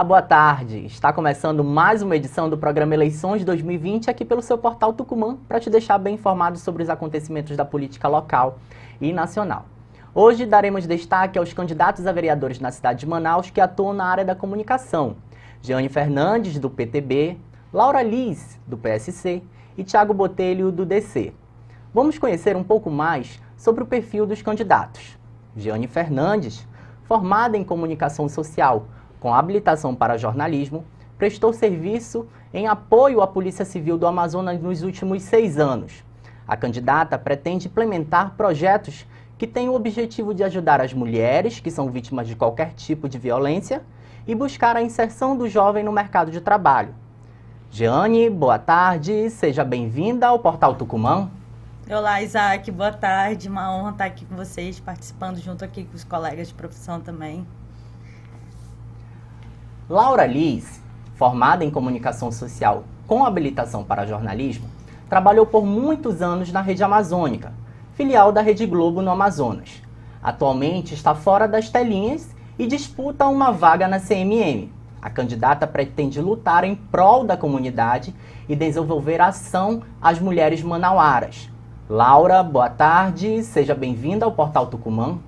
Olá, boa tarde. Está começando mais uma edição do programa Eleições 2020 aqui pelo seu portal Tucumã para te deixar bem informado sobre os acontecimentos da política local e nacional. Hoje daremos destaque aos candidatos a vereadores na cidade de Manaus que atuam na área da comunicação. Jeane Fernandes, do PTB, Laura Liz, do PSC e Thiago Botelho, do DC. Vamos conhecer um pouco mais sobre o perfil dos candidatos. Jeane Fernandes, formada em comunicação social, com habilitação para jornalismo, prestou serviço em apoio à Polícia Civil do Amazonas nos últimos 6 anos. A candidata pretende implementar projetos que têm o objetivo de ajudar as mulheres que são vítimas de qualquer tipo de violência e buscar a inserção do jovem no mercado de trabalho. Jeane, boa tarde, seja bem-vinda ao Portal Tucumã. Olá, Isaac, boa tarde, uma honra estar aqui com vocês, participando junto aqui com os colegas de profissão também. Laura Liz, formada em comunicação social com habilitação para jornalismo, trabalhou por muitos anos na Rede Amazônica, filial da Rede Globo no Amazonas. Atualmente está fora das telinhas e disputa uma vaga na CMM. A candidata pretende lutar em prol da comunidade e desenvolver ação às mulheres manauaras. Laura, boa tarde, seja bem-vinda ao Portal Tucumã.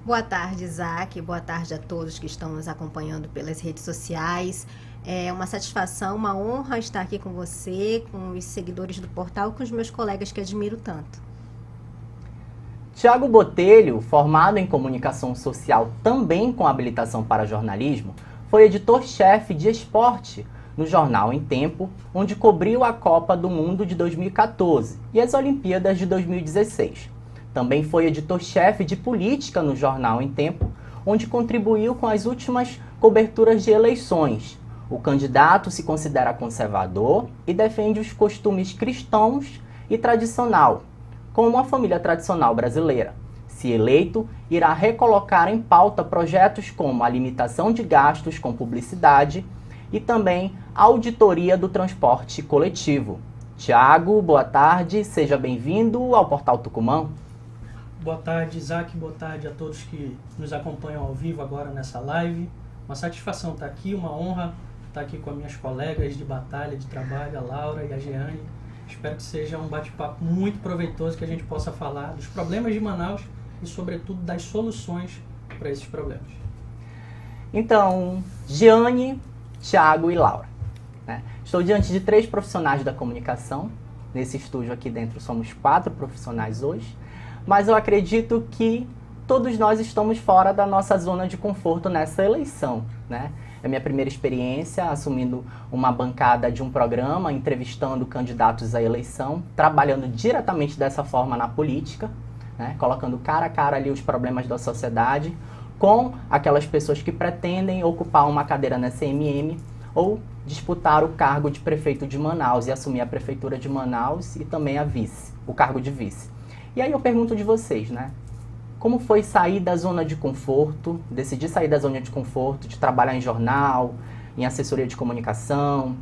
Boa tarde, Isaac. Boa tarde a todos que estão nos acompanhando pelas redes sociais. É uma satisfação, uma honra estar aqui com você, com os seguidores do portal e com os meus colegas que admiro tanto. Thiago Botelho, formado em comunicação social também com habilitação para jornalismo, foi editor-chefe de esporte no jornal Em Tempo, onde cobriu a Copa do Mundo de 2014 e as Olimpíadas de 2016. Também foi editor-chefe de política no jornal Em Tempo, onde contribuiu com as últimas coberturas de eleições. O candidato se considera conservador e defende os costumes cristãos e tradicional, como a família tradicional brasileira. Se eleito, irá recolocar em pauta projetos como a limitação de gastos com publicidade e também a auditoria do transporte coletivo. Thiago, boa tarde, seja bem-vindo ao Portal Tucumã. Boa tarde, Isaac. Boa tarde a todos que nos acompanham ao vivo agora nessa live. Uma satisfação estar aqui, uma honra estar aqui com as minhas colegas de batalha, de trabalho, a Laura e a Jeane. Espero que seja um bate-papo muito proveitoso, que a gente possa falar dos problemas de Manaus e, sobretudo, das soluções para esses problemas. Então, Jeane, Thiago e Laura, né? Estou diante de 3 profissionais da comunicação. Nesse estúdio aqui dentro somos 4 profissionais hoje. Mas eu acredito que todos nós estamos fora da nossa zona de conforto nessa eleição, né? É minha primeira experiência assumindo uma bancada de um programa, entrevistando candidatos à eleição, trabalhando diretamente dessa forma na política, né? Colocando cara a cara ali os problemas da sociedade com aquelas pessoas que pretendem ocupar uma cadeira na CMM ou disputar o cargo de prefeito de Manaus e assumir a prefeitura de Manaus e também a vice, o cargo de vice. E aí eu pergunto de vocês, né? Como foi sair da zona de conforto, decidir sair da zona de conforto, de trabalhar em jornal, em assessoria de comunicação,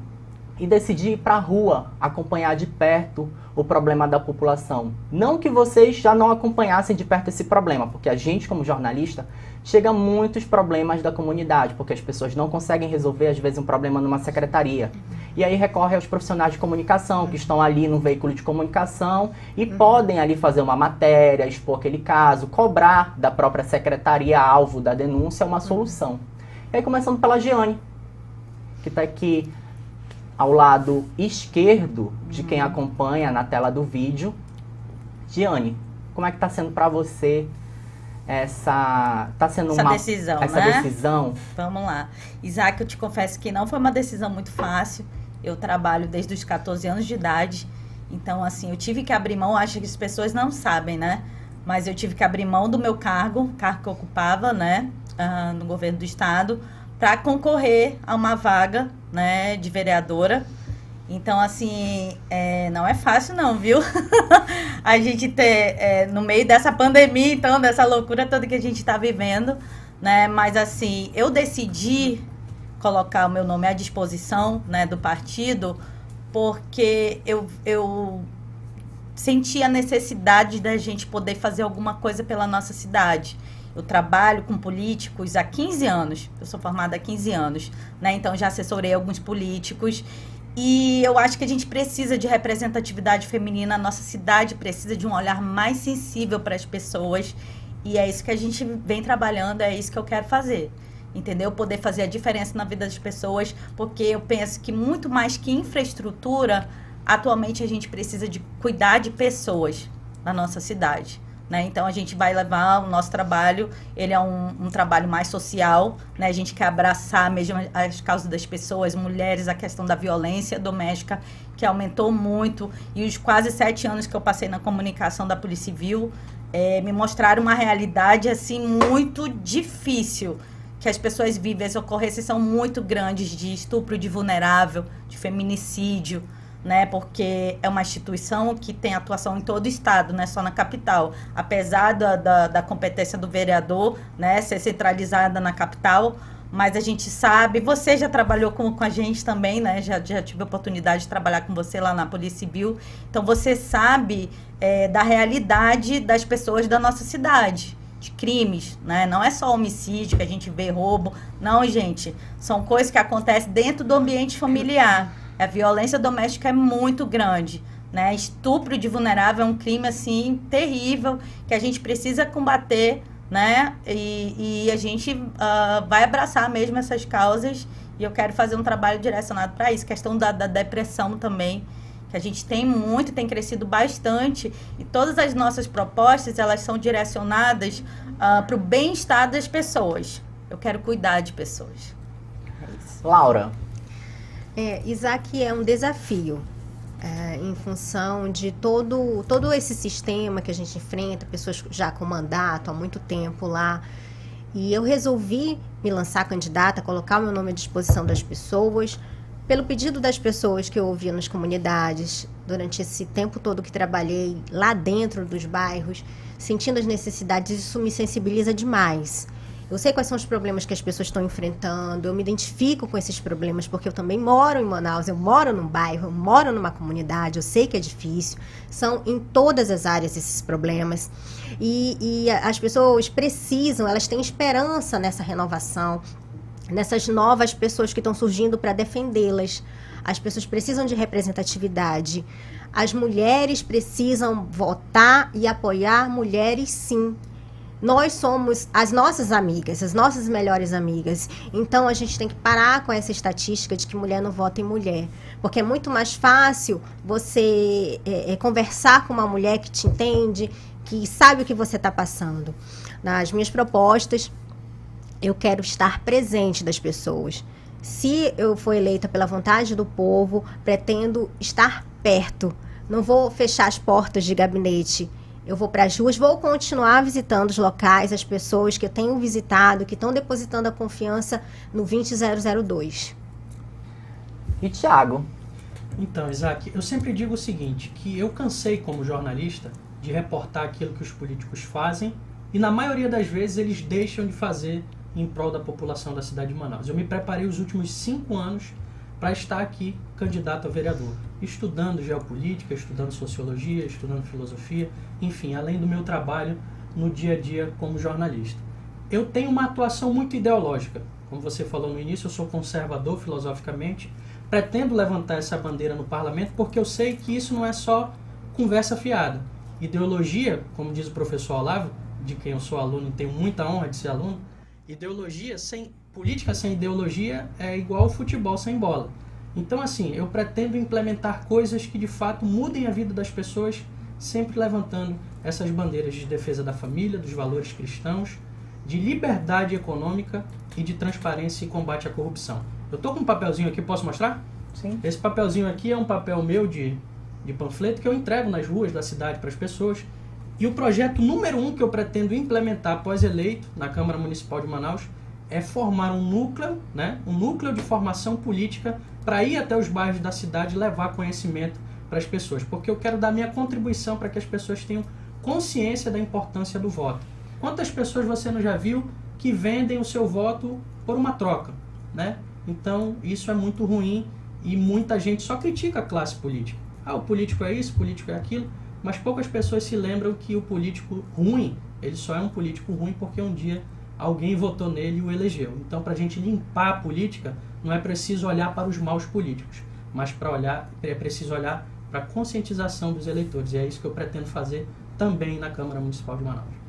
e decidir ir para a rua, acompanhar de perto o problema da população? Não que vocês já não acompanhassem de perto esse problema, porque a gente, como jornalista, chega a muitos problemas da comunidade, porque as pessoas não conseguem resolver, às vezes, um problema numa secretaria. E aí recorre aos profissionais de comunicação, que estão ali no veículo de comunicação e podem ali fazer uma matéria, expor aquele caso, cobrar da própria secretaria alvo da denúncia uma solução. E aí começando pela Jeane, que está aqui ao lado esquerdo de quem acompanha na tela do vídeo. Jeane, como é que está sendo para você essa decisão? Vamos lá. Isaac, eu te confesso que não foi uma decisão muito fácil. Eu trabalho desde os 14 anos de idade. Então, assim, eu tive que abrir mão, acho que as pessoas não sabem, né? Mas eu tive que abrir mão do meu cargo que eu ocupava, né? No governo do estado, para concorrer a uma vaga, né, de vereadora. Então, assim, não é fácil não, viu? A gente ter, no meio dessa pandemia, então, dessa loucura toda que a gente está vivendo, né? Mas, assim, eu decidi colocar o meu nome à disposição, né, do partido, porque eu senti a necessidade da gente poder fazer alguma coisa pela nossa cidade. Eu trabalho com políticos há 15 anos. Eu sou formada há 15 anos, né? Então, já assessorei alguns políticos. E eu acho que a gente precisa de representatividade feminina. A nossa cidade precisa de um olhar mais sensível para as pessoas. E é isso que a gente vem trabalhando, é isso que eu quero fazer. Entendeu? Poder fazer a diferença na vida das pessoas, porque eu penso que muito mais que infraestrutura, atualmente a gente precisa de cuidar de pessoas na nossa cidade, né? Então a gente vai levar o nosso trabalho, ele é um trabalho mais social, né? A gente quer abraçar mesmo as causas das pessoas, mulheres, a questão da violência doméstica, que aumentou muito, e os quase 7 anos que eu passei na comunicação da Polícia Civil, me mostraram uma realidade, assim, muito difícil, que as pessoas vivem. As ocorrências são muito grandes de estupro de vulnerável, de feminicídio, né? Porque é uma instituição que tem atuação em todo o estado, não é só na capital. Apesar da competência do vereador, né, ser centralizada na capital, mas a gente sabe, você já trabalhou com a gente também, né? Já tive a oportunidade de trabalhar com você lá na Polícia Civil. Então você sabe da realidade das pessoas da nossa cidade, de crimes, né? Não é só homicídio que a gente vê, roubo. Não, gente. São coisas que acontecem dentro do ambiente familiar. A violência doméstica é muito grande, né? Estupro de vulnerável é um crime, assim, terrível, que a gente precisa combater, né? E a gente vai abraçar mesmo essas causas, e eu quero fazer um trabalho direcionado para isso. Questão da depressão também, que a gente tem crescido bastante, e todas as nossas propostas, elas são direcionadas para o bem-estar das pessoas. Eu quero cuidar de pessoas. É isso. Laura. Isaac, é um desafio, em função de todo esse sistema que a gente enfrenta, pessoas já com mandato há muito tempo lá, e eu resolvi me lançar candidata, colocar o meu nome à disposição das pessoas, pelo pedido das pessoas que eu ouvia nas comunidades, durante esse tempo todo que trabalhei lá dentro dos bairros, sentindo as necessidades. Isso me sensibiliza demais. Eu sei quais são os problemas que as pessoas estão enfrentando, eu me identifico com esses problemas, porque eu também moro em Manaus, eu moro num bairro, eu moro numa comunidade, eu sei que é difícil, são em todas as áreas esses problemas. E as pessoas precisam, elas têm esperança nessa renovação, nessas novas pessoas que estão surgindo para defendê-las. As pessoas precisam de representatividade. As mulheres precisam votar e apoiar mulheres, sim. Nós somos as nossas amigas, as nossas melhores amigas. Então, a gente tem que parar com essa estatística de que mulher não vota em mulher. Porque é muito mais fácil você conversar com uma mulher que te entende, que sabe o que você está passando. Nas minhas propostas, eu quero estar presente das pessoas. Se eu for eleita pela vontade do povo, pretendo estar perto. Não vou fechar as portas de gabinete. Eu vou para as ruas, vou continuar visitando os locais, as pessoas que eu tenho visitado, que estão depositando a confiança no 20002. E Thiago? Então, Isaac, eu sempre digo o seguinte, que eu cansei como jornalista de reportar aquilo que os políticos fazem, e na maioria das vezes eles deixam de fazer em prol da população da cidade de Manaus. Eu me preparei os últimos 5 anos para estar aqui candidato a vereador, estudando geopolítica, estudando sociologia, estudando filosofia, enfim, além do meu trabalho no dia a dia como jornalista. Eu tenho uma atuação muito ideológica. Como você falou no início, eu sou conservador filosoficamente, pretendo levantar essa bandeira no parlamento porque eu sei que isso não é só conversa fiada. Ideologia, como diz o professor Olavo, de quem eu sou aluno e tenho muita honra de ser aluno, política sem ideologia é igual ao futebol sem bola. Então, assim, eu pretendo implementar coisas que de fato mudem a vida das pessoas, sempre levantando essas bandeiras de defesa da família, dos valores cristãos, de liberdade econômica e de transparência e combate à corrupção. Eu estou com um papelzinho aqui, posso mostrar? Sim. Esse papelzinho aqui é um papel meu de panfleto que eu entrego nas ruas da cidade para as pessoas. E o projeto número 1 que eu pretendo implementar após eleito na Câmara Municipal de Manaus é formar um núcleo, né, um núcleo de formação política para ir até os bairros da cidade e levar conhecimento para as pessoas. Porque eu quero dar minha contribuição para que as pessoas tenham consciência da importância do voto. Quantas pessoas você não já viu que vendem o seu voto por uma troca, né? Então, isso é muito ruim e muita gente só critica a classe política. Ah, o político é isso, o político é aquilo. mas poucas pessoas se lembram que o político ruim, ele só é um político ruim porque um dia alguém votou nele e o elegeu. Então, para a gente limpar a política, não é preciso olhar para os maus políticos, mas é preciso olhar para a conscientização dos eleitores. E é isso que eu pretendo fazer também na Câmara Municipal de Manaus.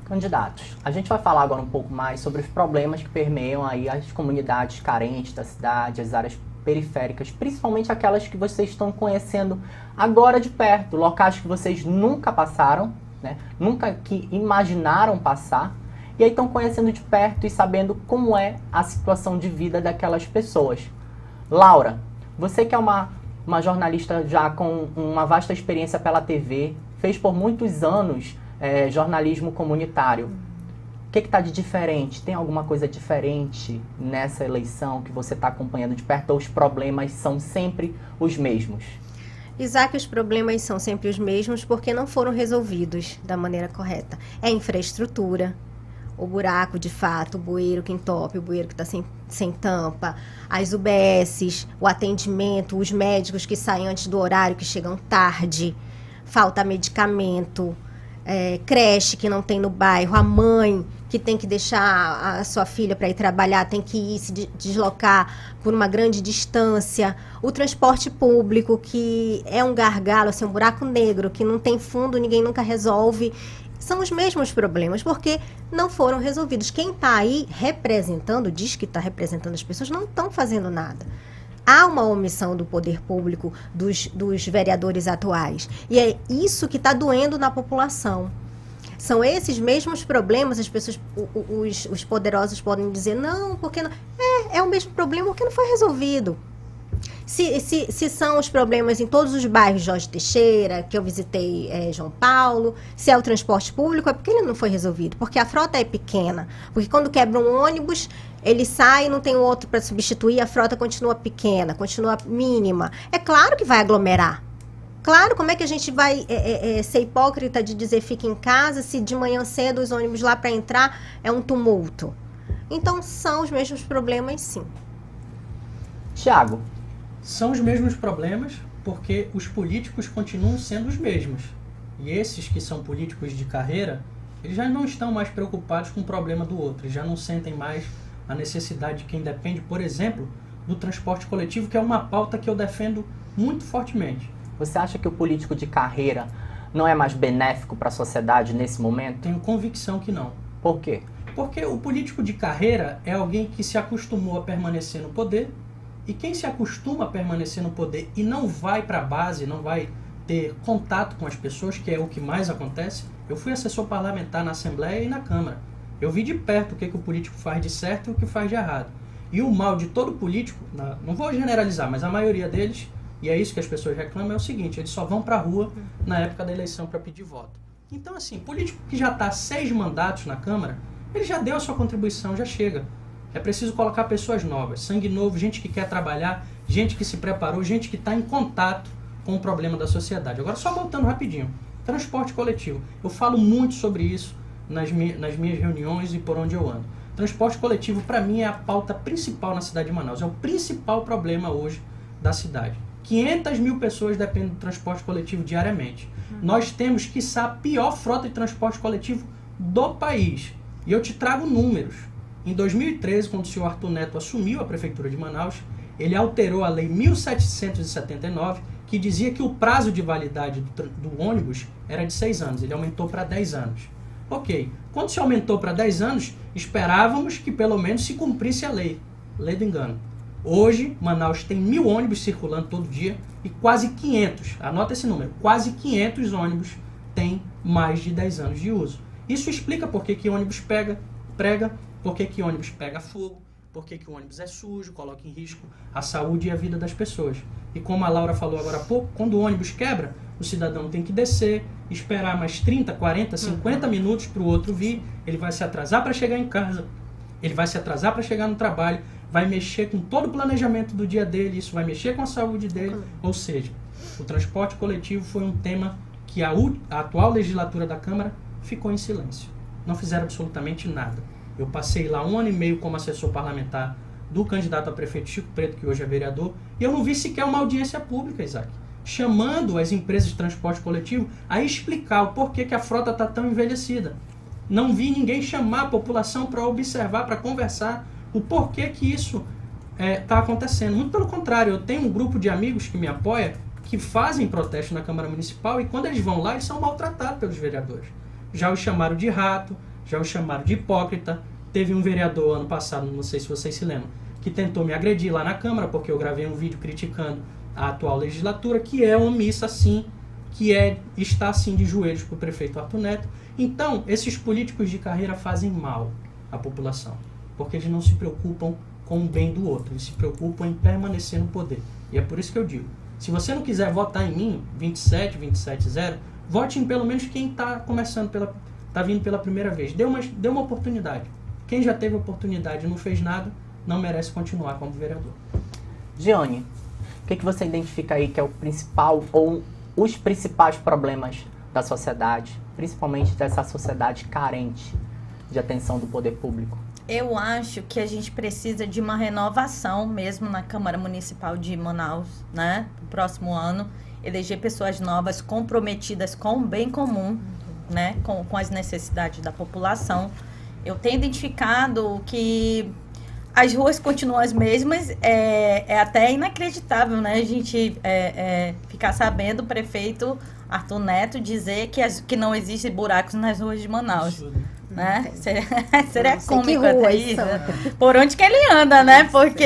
Candidatos, a gente vai falar agora um pouco mais sobre os problemas que permeiam aí as comunidades carentes da cidade, as áreas periféricas, principalmente aquelas que vocês estão conhecendo agora de perto, locais que vocês nunca passaram, né? Nunca que imaginaram passar, e aí estão conhecendo de perto e sabendo como é a situação de vida daquelas pessoas. Laura, você que é uma jornalista já com uma vasta experiência pela TV, fez por muitos anos jornalismo comunitário. O que está de diferente? Tem alguma coisa diferente nessa eleição que você está acompanhando de perto, ou os problemas são sempre os mesmos? Isaac, os problemas são sempre os mesmos porque não foram resolvidos da maneira correta. É infraestrutura, o buraco de fato, o bueiro que entope, o bueiro que está sem tampa, as UBSs, o atendimento, os médicos que saem antes do horário, que chegam tarde, falta medicamento, creche que não tem no bairro, a mãe que tem que deixar a sua filha para ir trabalhar, tem que ir se deslocar por uma grande distância, o transporte público que é um gargalo, assim, um buraco negro, que não tem fundo, ninguém nunca resolve. São os mesmos problemas, porque não foram resolvidos. Quem está aí representando, diz que está representando as pessoas, não estão fazendo nada. Há uma omissão do poder público, dos vereadores atuais. E é isso que está doendo na população. São esses mesmos problemas, as pessoas, os poderosos podem dizer, não, porque não. É o mesmo problema porque não foi resolvido. Se são os problemas em todos os bairros, Jorge Teixeira, que eu visitei João Paulo, se é o transporte público, é porque ele não foi resolvido, porque a frota é pequena, porque quando quebra um ônibus, ele sai e não tem outro para substituir, a frota continua pequena, continua mínima. É claro que vai aglomerar. Claro, como é que a gente vai ser hipócrita de dizer fica em casa, se de manhã cedo os ônibus lá para entrar é um tumulto? Então, são os mesmos problemas, sim. Tiago. São os mesmos problemas porque os políticos continuam sendo os mesmos. E esses que são políticos de carreira, eles já não estão mais preocupados com o problema do outro. Eles já não sentem mais a necessidade de quem depende, por exemplo, do transporte coletivo, que é uma pauta que eu defendo muito fortemente. Você acha que o político de carreira não é mais benéfico para a sociedade nesse momento? Tenho convicção que não. Por quê? Porque o político de carreira é alguém que se acostumou a permanecer no poder. E quem se acostuma a permanecer no poder e não vai para a base, não vai ter contato com as pessoas, que é o que mais acontece. Eu fui assessor parlamentar na Assembleia e na Câmara. Eu vi de perto o que o político faz de certo e o que faz de errado. E o mal de todo político, não vou generalizar, mas a maioria deles, e é isso que as pessoas reclamam, é o seguinte: eles só vão para a rua na época da eleição para pedir voto. Então, assim, político que já está 6 mandatos na Câmara, ele já deu a sua contribuição, já chega. É preciso colocar pessoas novas, sangue novo, gente que quer trabalhar, gente que se preparou, gente que está em contato com o problema da sociedade. Agora, só voltando rapidinho, transporte coletivo. Eu falo muito sobre isso nas minhas reuniões e por onde eu ando. Transporte coletivo, para mim, é a pauta principal na cidade de Manaus. É o principal problema hoje da cidade. 500 mil pessoas dependem do transporte coletivo diariamente. Nós temos, quiçá, a pior frota de transporte coletivo do país. E eu te trago números. Em 2013, quando o senhor Arthur Neto assumiu a Prefeitura de Manaus, ele alterou a Lei 1779, que dizia que o prazo de validade do ônibus era de 6 anos. Ele aumentou para 10 anos. Ok. Quando se aumentou para 10 anos, esperávamos que pelo menos se cumprisse a lei. Lei do engano. Hoje, Manaus tem 1.000 ônibus circulando todo dia e quase 500, anota esse número, quase 500 ônibus têm mais de 10 anos de uso. Isso explica por que ônibus prega, por que ônibus pega fogo, por que o ônibus é sujo, coloca em risco a saúde e a vida das pessoas. E como a Laura falou agora há pouco, quando o ônibus quebra, o cidadão tem que descer, esperar mais 30, 40, 50 minutos para o outro vir, ele vai se atrasar para chegar em casa, ele vai se atrasar para chegar no trabalho, vai mexer com todo o planejamento do dia dele, isso vai mexer com a saúde dele. Ou seja, o transporte coletivo foi um tema que a atual legislatura da Câmara ficou em silêncio. Não fizeram absolutamente nada. Eu passei lá 1 ano e meio como assessor parlamentar do candidato a prefeito Chico Preto, que hoje é vereador, e eu não vi sequer uma audiência pública, Isaac. chamando as empresas de transporte coletivo a explicar o porquê que a frota está tão envelhecida. Não vi ninguém chamar a população para observar, para conversar o porquê que isso está acontecendo. Muito pelo contrário, eu tenho um grupo de amigos que me apoia, que fazem protesto na Câmara Municipal, e quando eles vão lá, eles são maltratados pelos vereadores. Já os chamaram de rato, já os chamaram de hipócrita. Teve um vereador ano passado, não sei se vocês se lembram, que tentou me agredir lá na Câmara, porque eu gravei um vídeo criticando a atual legislatura, que é omissa sim, está assim de joelhos para o prefeito Arthur Neto. Então, esses políticos de carreira fazem mal à população, porque eles não se preocupam com o bem do outro, eles se preocupam em permanecer no poder. E é por isso que eu digo, se você não quiser votar em mim, 27-0, vote em pelo menos quem está começando, está vindo pela primeira vez. Dê uma oportunidade. Quem já teve oportunidade e não fez nada, não merece continuar como vereador. Gione, o que você identifica aí que é o principal ou os principais problemas da sociedade, principalmente dessa sociedade carente de atenção do poder público? Eu acho que a gente precisa de uma renovação mesmo na Câmara Municipal de Manaus, né? No próximo ano, eleger pessoas novas comprometidas com o bem comum, né? Com as necessidades da população. Eu tenho identificado que as ruas continuam as mesmas, é até inacreditável, né? A gente ficar sabendo o prefeito Arthur Neto dizer que não existem buracos nas ruas de Manaus. Né? Seria cômico até isso. Por onde que ele anda, né? Porque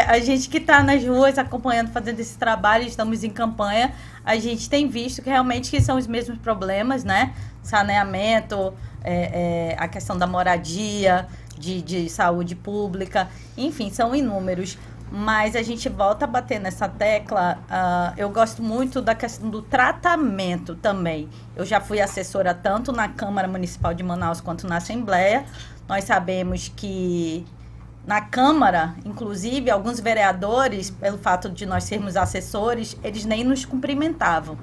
a gente que está nas ruas acompanhando, fazendo esse trabalho, estamos em campanha, a gente tem visto que realmente que são os mesmos problemas, né? Saneamento, a questão da moradia, de saúde pública, enfim, são inúmeros. Mas a gente volta a bater nessa tecla. Eu gosto muito da questão do tratamento também. Eu já fui assessora tanto na Câmara Municipal de Manaus quanto na Assembleia. Nós sabemos que na Câmara, inclusive, alguns vereadores, pelo fato de nós sermos assessores, eles nem nos cumprimentavam.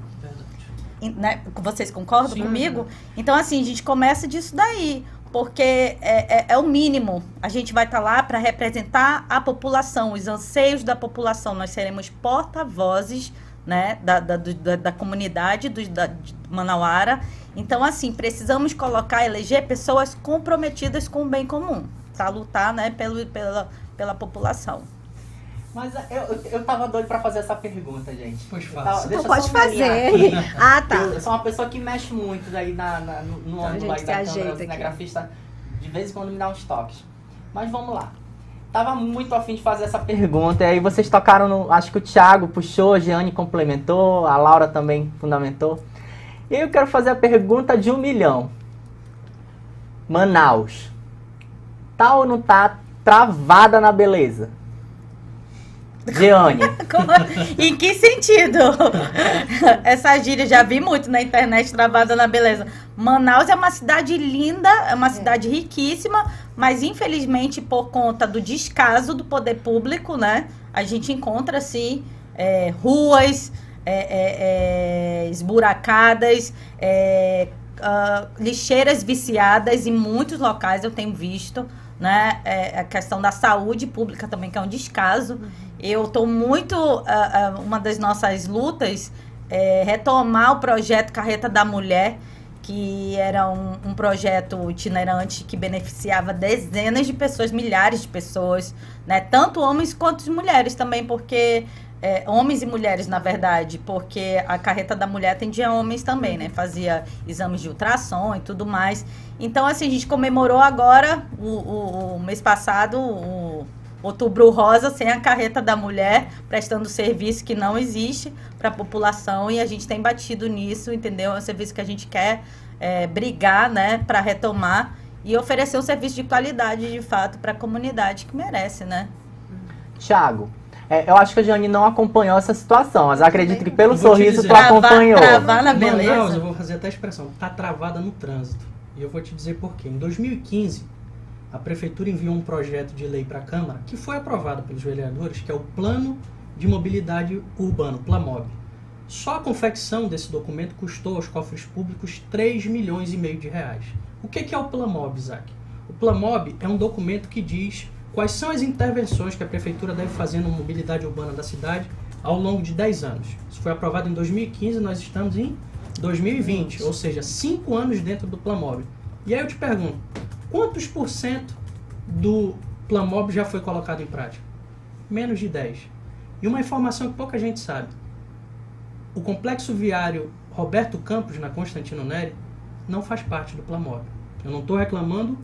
Né? Vocês concordam Sim, comigo? Então, assim, a gente começa disso daí. Porque é o mínimo. A gente vai estar lá para representar a população, os anseios da população. Nós seremos porta-vozes, né, da comunidade de Manauara. Então, assim, precisamos eleger pessoas comprometidas com o bem comum, para lutar, né, pela população. Mas eu tava doido pra fazer essa pergunta, gente. Pois faça. Então pode fazer. Tá. Eu sou uma pessoa que mexe muito aí no ângulo aí da câmera, o cinegrafista de vez em quando me dá uns toques. Mas vamos lá. Tava muito afim de fazer essa pergunta, e aí vocês tocaram no... Acho que o Thiago puxou, a Giane complementou, a Laura também fundamentou. E eu quero fazer a pergunta de 1 milhão. Manaus, tá ou não tá travada na beleza? Giane. Em que sentido? Essa gíria já vi muito na internet, travada na beleza. Manaus é uma cidade linda, é uma cidade riquíssima, mas infelizmente por conta do descaso do poder público, né? A gente encontra, assim, ruas esburacadas, lixeiras viciadas em muitos locais, eu tenho visto, né? A questão da saúde pública também, que é um descaso. Eu estou muito... uma das nossas lutas é retomar o projeto Carreta da Mulher, que era um projeto itinerante que beneficiava dezenas de pessoas, milhares de pessoas, né? Tanto homens quanto mulheres também, porque... homens e mulheres, na verdade, porque a Carreta da Mulher atendia homens também, né? Fazia exames de ultrassom e tudo mais. Então, assim, a gente comemorou agora, o mês passado, o Outubro Rosa, sem a Carreta da Mulher, prestando serviço que não existe para a população, e a gente tem batido nisso, entendeu? É um serviço que a gente quer brigar, né, para retomar e oferecer um serviço de qualidade, de fato, para a comunidade que merece, né? Thiago, eu acho que a Giane não acompanhou essa situação, mas acredito que pelo sorriso tu acompanhou. Travar na beleza. Manaus, eu vou fazer até a expressão, tá travada no trânsito. E eu vou te dizer por quê. Em 2015, a Prefeitura enviou um projeto de lei para a Câmara, que foi aprovado pelos vereadores, que é o Plano de Mobilidade Urbano, PLAMOB. Só a confecção desse documento custou aos cofres públicos 3,5 milhões de reais. O que é o PLAMOB, Isaac? O PLAMOB é um documento que diz quais são as intervenções que a Prefeitura deve fazer na mobilidade urbana da cidade ao longo de 10 anos. Isso foi aprovado em 2015, nós estamos em 2020, ou seja, 5 anos dentro do Planmob. E aí eu te pergunto, quantos por cento do Planmob já foi colocado em prática? Menos de 10. E uma informação que pouca gente sabe. O complexo viário Roberto Campos, na Constantino Neri, não faz parte do Planmob. Eu não estou reclamando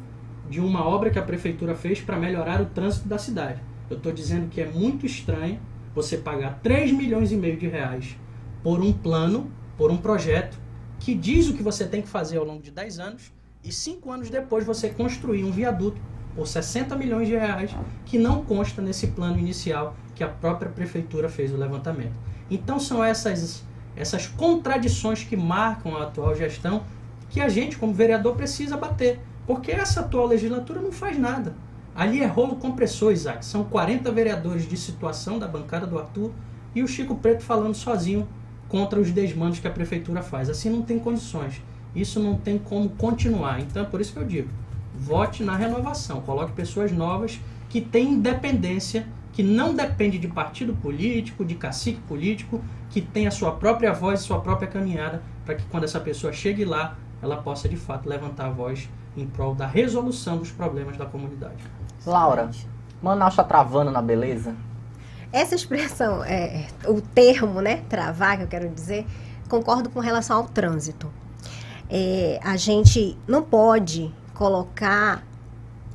de uma obra que a prefeitura fez para melhorar o trânsito da cidade. Eu estou dizendo que é muito estranho você pagar 3,5 milhões de reais por um plano, por um projeto, que diz o que você tem que fazer ao longo de 10 anos, e 5 anos depois você construir um viaduto por 60 milhões de reais, que não consta nesse plano inicial que a própria prefeitura fez o levantamento. Então são essas contradições que marcam a atual gestão, que a gente, como vereador, precisa bater. Porque essa atual legislatura não faz nada. Ali é rolo compressor, Isaac. São 40 vereadores de situação da bancada do Arthur e o Chico Preto falando sozinho contra os desmandos que a prefeitura faz. Assim não tem condições. Isso não tem como continuar. Então é por isso que eu digo, vote na renovação. Coloque pessoas novas que têm independência, que não depende de partido político, de cacique político, que tem a sua própria voz e sua própria caminhada, para que quando essa pessoa chegue lá, ela possa de fato levantar a voz em prol da resolução dos problemas da comunidade. Laura, Manaus está travando na beleza? Essa expressão, o termo, né, travar, que eu quero dizer, concordo com relação ao trânsito. A gente não pode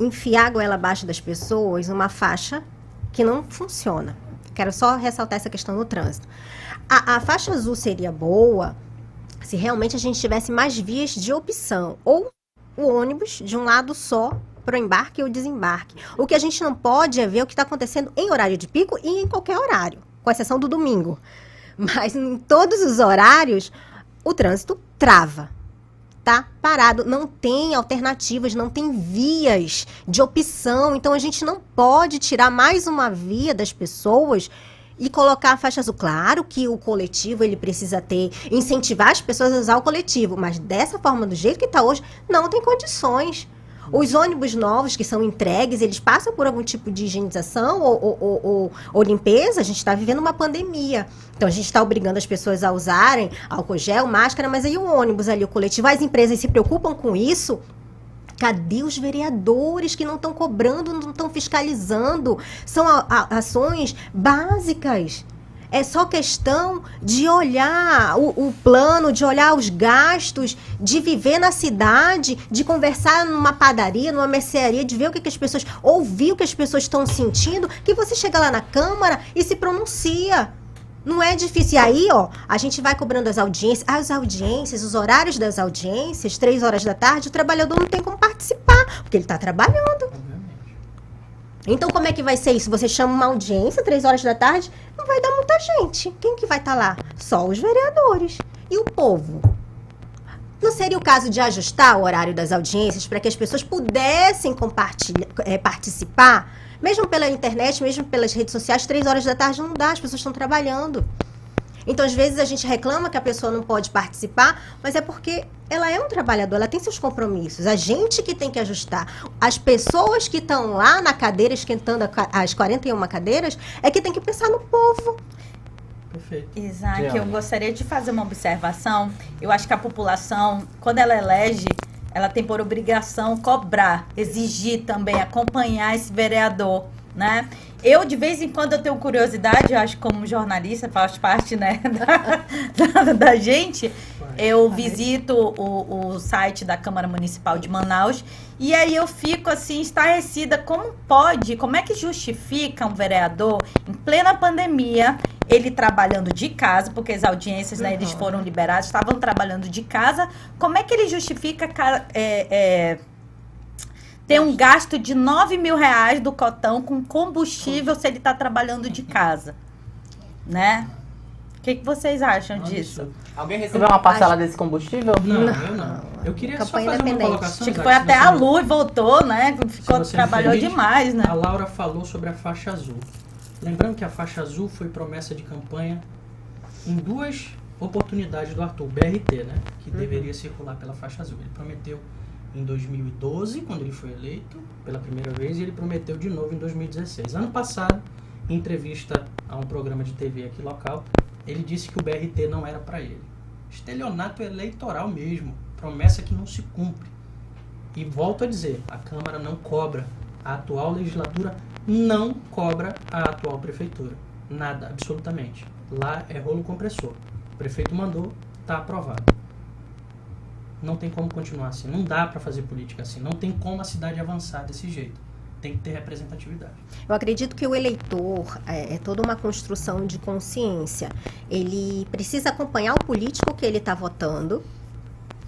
enfiar a goela abaixo das pessoas uma faixa que não funciona. Quero só ressaltar essa questão do trânsito. A faixa azul seria boa se realmente a gente tivesse mais vias de opção, ou o ônibus de um lado só para o embarque ou desembarque. O que a gente não pode é ver o que está acontecendo em horário de pico e em qualquer horário, com exceção do domingo. Mas em todos os horários, o trânsito trava. Tá parado, não tem alternativas, não tem vias de opção. Então a gente não pode tirar mais uma via das pessoas e colocar a faixa azul. Claro que o coletivo, ele precisa incentivar as pessoas a usar o coletivo, mas dessa forma, do jeito que está hoje, não tem condições. Os ônibus novos que são entregues, eles passam por algum tipo de higienização ou limpeza. A gente está vivendo uma pandemia. Então, a gente está obrigando as pessoas a usarem álcool gel, máscara, mas aí o ônibus ali, o coletivo, as empresas se preocupam com isso. Cadê os vereadores que não estão cobrando, não estão fiscalizando? São ações básicas. É só questão de olhar o plano, de olhar os gastos, de viver na cidade, de conversar numa padaria, numa mercearia, de ver o que as pessoas, ouvir o que as pessoas estão sentindo, que você chega lá na Câmara e se pronuncia. Não é difícil. E aí, a gente vai cobrando as audiências, os horários das audiências, 3 horas da tarde, o trabalhador não tem como participar, porque ele está trabalhando. Então, como é que vai ser isso? Você chama uma audiência, 3 horas da tarde, não vai dar muita gente. Quem que vai estar lá? Só os vereadores. E o povo? Não seria o caso de ajustar o horário das audiências para que as pessoas pudessem participar? Mesmo pela internet, mesmo pelas redes sociais, 3 horas da tarde não dá, as pessoas estão trabalhando. Então, às vezes, a gente reclama que a pessoa não pode participar, mas é porque ela é um trabalhador, ela tem seus compromissos. A gente que tem que ajustar. As pessoas que estão lá na cadeira, esquentando as 41 cadeiras, é que tem que pensar no povo. Perfeito. Isaac, eu gostaria de fazer uma observação. Eu acho que a população, quando ela elege, ela tem por obrigação cobrar, exigir também, acompanhar esse vereador, né? Eu, de vez em quando, eu tenho curiosidade, eu acho que como jornalista, faz parte, né, da gente. Eu visito o site da Câmara Municipal de Manaus e aí eu fico, assim, estarrecida. Como é que justifica um vereador, em plena pandemia, ele trabalhando de casa, porque as audiências, né, eles foram liberados, estavam trabalhando de casa, como é que ele justifica ter um gasto de 9 mil reais do cotão com combustível se ele está trabalhando de casa, né? O que vocês acham disso? Alguém recebeu uma parcela desse combustível? Não, eu não. Eu queria só fazer uma colocação. Acho que foi até a luz, voltou, né? Trabalhou demais, né? A Laura falou sobre a faixa azul. Lembrando que a faixa azul foi promessa de campanha em 2 oportunidades do Arthur, BRT, né? Que deveria circular pela faixa azul. Ele prometeu em 2012, quando ele foi eleito pela primeira vez, e ele prometeu de novo em 2016. Ano passado, em entrevista a um programa de TV aqui local, ele disse que o BRT não era para ele. Estelionato eleitoral mesmo, promessa que não se cumpre. E volto a dizer, a Câmara não cobra, a atual legislatura não cobra a atual prefeitura. Nada, absolutamente. Lá é rolo compressor. O prefeito mandou, está aprovado. Não tem como continuar assim, não dá para fazer política assim, não tem como a cidade avançar desse jeito. Tem que ter representatividade. Eu acredito que o eleitor é toda uma construção de consciência. Ele precisa acompanhar o político que ele está votando.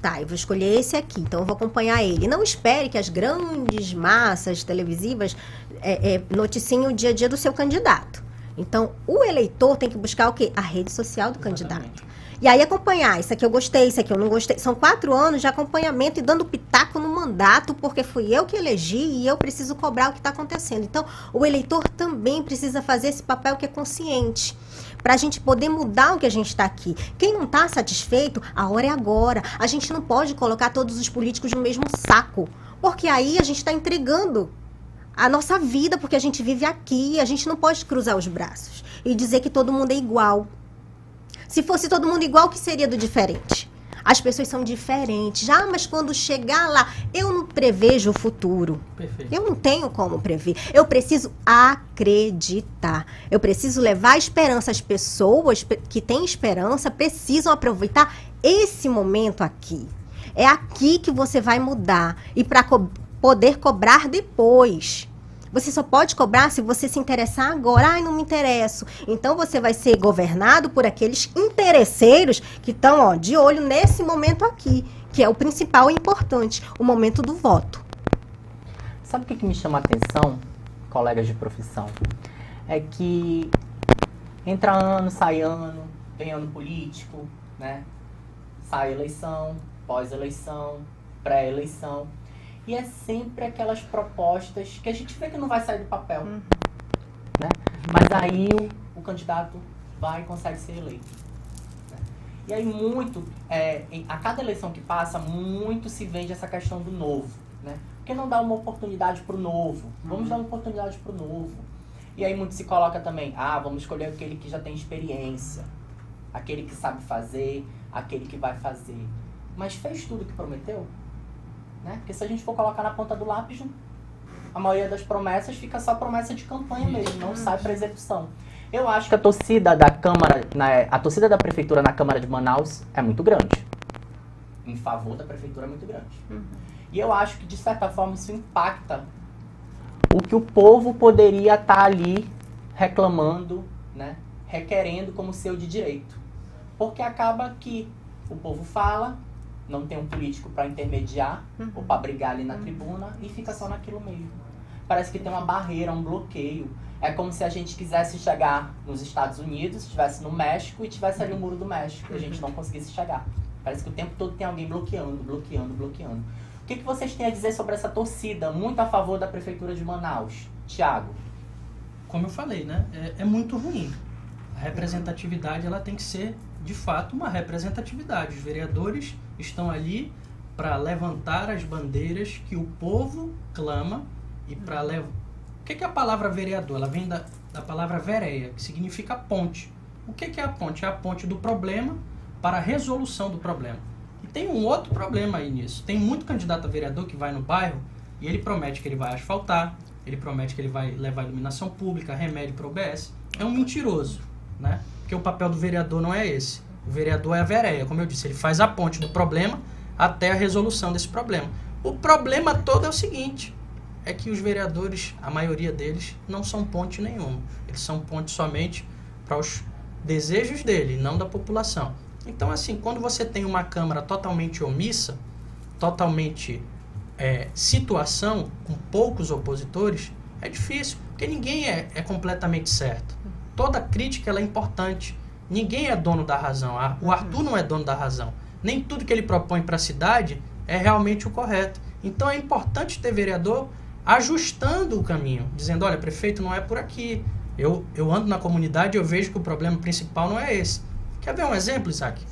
Tá, eu vou escolher esse aqui, então eu vou acompanhar ele. Não espere que as grandes massas televisivas noticiem o dia a dia do seu candidato. Então, o eleitor tem que buscar o quê? A rede social do candidato. E aí acompanhar, isso aqui eu gostei, isso aqui eu não gostei. São 4 anos de acompanhamento e dando pitaco no mandato, porque fui eu que elegi e eu preciso cobrar o que está acontecendo. Então, o eleitor também precisa fazer esse papel que é consciente, para a gente poder mudar o que a gente está aqui. Quem não está satisfeito, a hora é agora. A gente não pode colocar todos os políticos no mesmo saco, porque aí a gente está entregando a nossa vida, porque a gente vive aqui, a gente não pode cruzar os braços e dizer que todo mundo é igual. Se fosse todo mundo igual, o que seria do diferente? As pessoas são diferentes. Mas quando chegar lá, eu não prevejo o futuro. Perfeito. Eu não tenho como prever. Eu preciso acreditar. Eu preciso levar esperança. As pessoas que têm esperança precisam aproveitar esse momento aqui. É aqui que você vai mudar. E para poder cobrar depois. Você só pode cobrar se você se interessar agora. Não me interesso. Então, você vai ser governado por aqueles interesseiros que estão de olho nesse momento aqui, que é o principal e importante, o momento do voto. Sabe o que me chama a atenção, colegas de profissão? É que entra ano, sai ano, tem ano político, né? Sai eleição, pós-eleição, pré-eleição. E é sempre aquelas propostas que a gente vê que não vai sair do papel. Né? Mas aí o candidato vai e consegue ser eleito. Né? E aí a cada eleição que passa, muito se vende essa questão do novo. Né? Por que não dar uma oportunidade para o novo? Vamos dar uma oportunidade para o novo. E aí muito se coloca também, vamos escolher aquele que já tem experiência. Aquele que sabe fazer, aquele que vai fazer. Mas fez tudo o que prometeu? Né? Porque se a gente for colocar na ponta do lápis, a maioria das promessas fica só promessa de campanha mesmo, não sai para execução. Eu acho que a torcida da Câmara, a torcida da Prefeitura na Câmara de Manaus é muito grande. Em favor da Prefeitura é muito grande. E eu acho que, de certa forma, isso impacta o que o povo poderia estar ali reclamando, né? Requerendo como seu de direito. Porque acaba que o povo fala, não tem um político para intermediar ou para brigar ali na tribuna e fica só naquilo mesmo. Parece que tem uma barreira, um bloqueio. É como se a gente quisesse chegar nos Estados Unidos, estivesse no México e tivesse ali o Muro do México e a gente não conseguisse chegar. Parece que o tempo todo tem alguém bloqueando. O que vocês têm a dizer sobre essa torcida muito a favor da Prefeitura de Manaus? Thiago? Como eu falei, né? É muito ruim. A representatividade ela tem que ser, de fato, uma representatividade. Os vereadores estão ali para levantar as bandeiras que o povo clama e para levar... O que é a palavra vereador? Ela vem da palavra vereia, que significa ponte. O que é a ponte? É a ponte do problema para a resolução do problema. E tem um outro problema aí nisso. Tem muito candidato a vereador que vai no bairro e ele promete que ele vai asfaltar, ele promete que ele vai levar iluminação pública, remédio para o OBS. É um mentiroso, né? Porque o papel do vereador não é esse. O vereador é a vereia, como eu disse, ele faz a ponte do problema até a resolução desse problema. O problema todo é o seguinte, é que os vereadores, a maioria deles, não são ponte nenhuma. Eles são ponte somente para os desejos dele, não da população. Então, assim, quando você tem uma Câmara totalmente omissa, totalmente situação, com poucos opositores, é difícil, porque ninguém é completamente certo. Toda crítica ela é importante. Ninguém é dono da razão. O Arthur não é dono da razão. Nem tudo que ele propõe para a cidade é realmente o correto. Então é importante ter vereador ajustando o caminho, dizendo, olha, prefeito, não é por aqui. Eu ando na comunidade e eu vejo que o problema principal não é esse. Quer ver um exemplo, Isaac?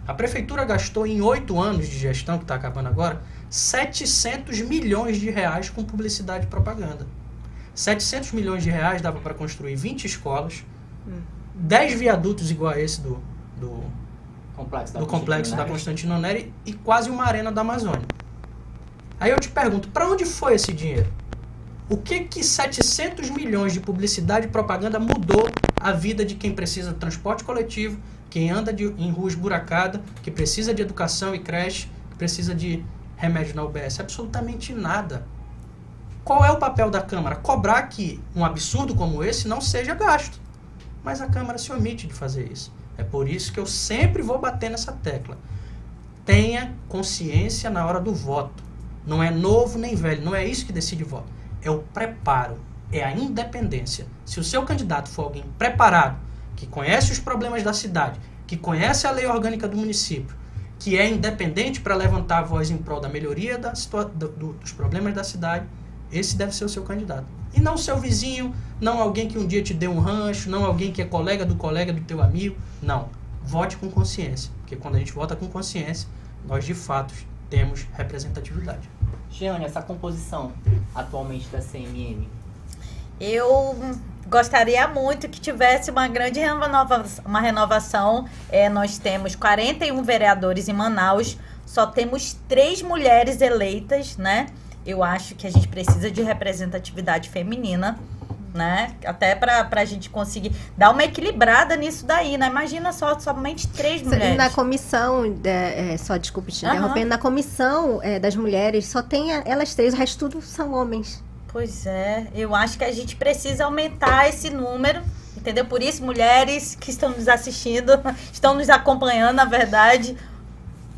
A prefeitura gastou em 8 anos de gestão, que está acabando agora, 700 milhões de reais com publicidade e propaganda. 700 milhões de reais dava para construir 20 escolas, 10 viadutos igual a esse do complexo da Constantino Neri e quase uma arena da Amazônia. Aí eu te pergunto, para onde foi esse dinheiro? O que 700 milhões de publicidade e propaganda mudou a vida de quem precisa de transporte coletivo, quem anda em rua esburacada, que precisa de educação e creche, que precisa de remédio na UBS? Absolutamente nada. Qual é o papel da Câmara? Cobrar que um absurdo como esse não seja gasto. Mas a Câmara se omite de fazer isso. É por isso que eu sempre vou bater nessa tecla. Tenha consciência na hora do voto. Não é novo nem velho, não é isso que decide voto. É o preparo, é a independência. Se o seu candidato for alguém preparado, que conhece os problemas da cidade, que conhece a lei orgânica do município, que é independente para levantar a voz em prol da melhoria dos problemas da cidade, esse deve ser o seu candidato. E não o seu vizinho, não alguém que um dia te deu um rancho, não alguém que é colega do teu amigo. Não. Vote com consciência. Porque quando a gente vota com consciência, nós de fato temos representatividade. Jeane, essa composição atualmente da CMM? Eu gostaria muito que tivesse uma grande renovação. Nós temos 41 vereadores em Manaus, só temos 3 mulheres eleitas, né? Eu acho que a gente precisa de representatividade feminina, né? Até para a gente conseguir dar uma equilibrada nisso daí, né? Imagina somente 3 mulheres. Na comissão, só desculpe te interromper, na comissão das mulheres só tem elas 3, o resto tudo são homens. Pois é, eu acho que a gente precisa aumentar esse número, entendeu? Por isso, mulheres que estão nos assistindo, estão nos acompanhando, na verdade,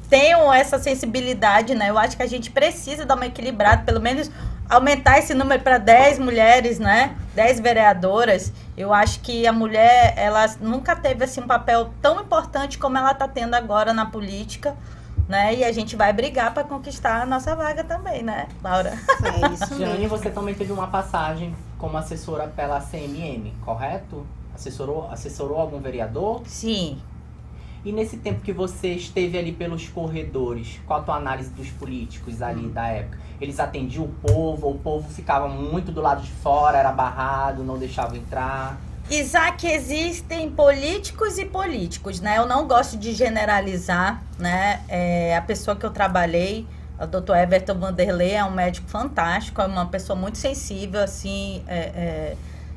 tenham essa sensibilidade, né? Eu acho que a gente precisa dar uma equilibrada, pelo menos aumentar esse número para 10 mulheres, né? 10 vereadoras. Eu acho que a mulher, ela nunca teve assim, um papel tão importante como ela está tendo agora na política, né? E a gente vai brigar para conquistar a nossa vaga também, né, Laura? É isso Jeane, mesmo. você também teve uma passagem como assessora pela CMM, correto? Assessorou algum vereador? Sim. E nesse tempo que você esteve ali pelos corredores, qual a tua análise dos políticos ali da época? Eles atendiam o povo ficava muito do lado de fora, era barrado, não deixava entrar? Isaac, existem políticos e políticos, né? Eu não gosto de generalizar, né? A pessoa que eu trabalhei, o Dr. Everton Vanderlei, é um médico fantástico, é uma pessoa muito sensível, assim,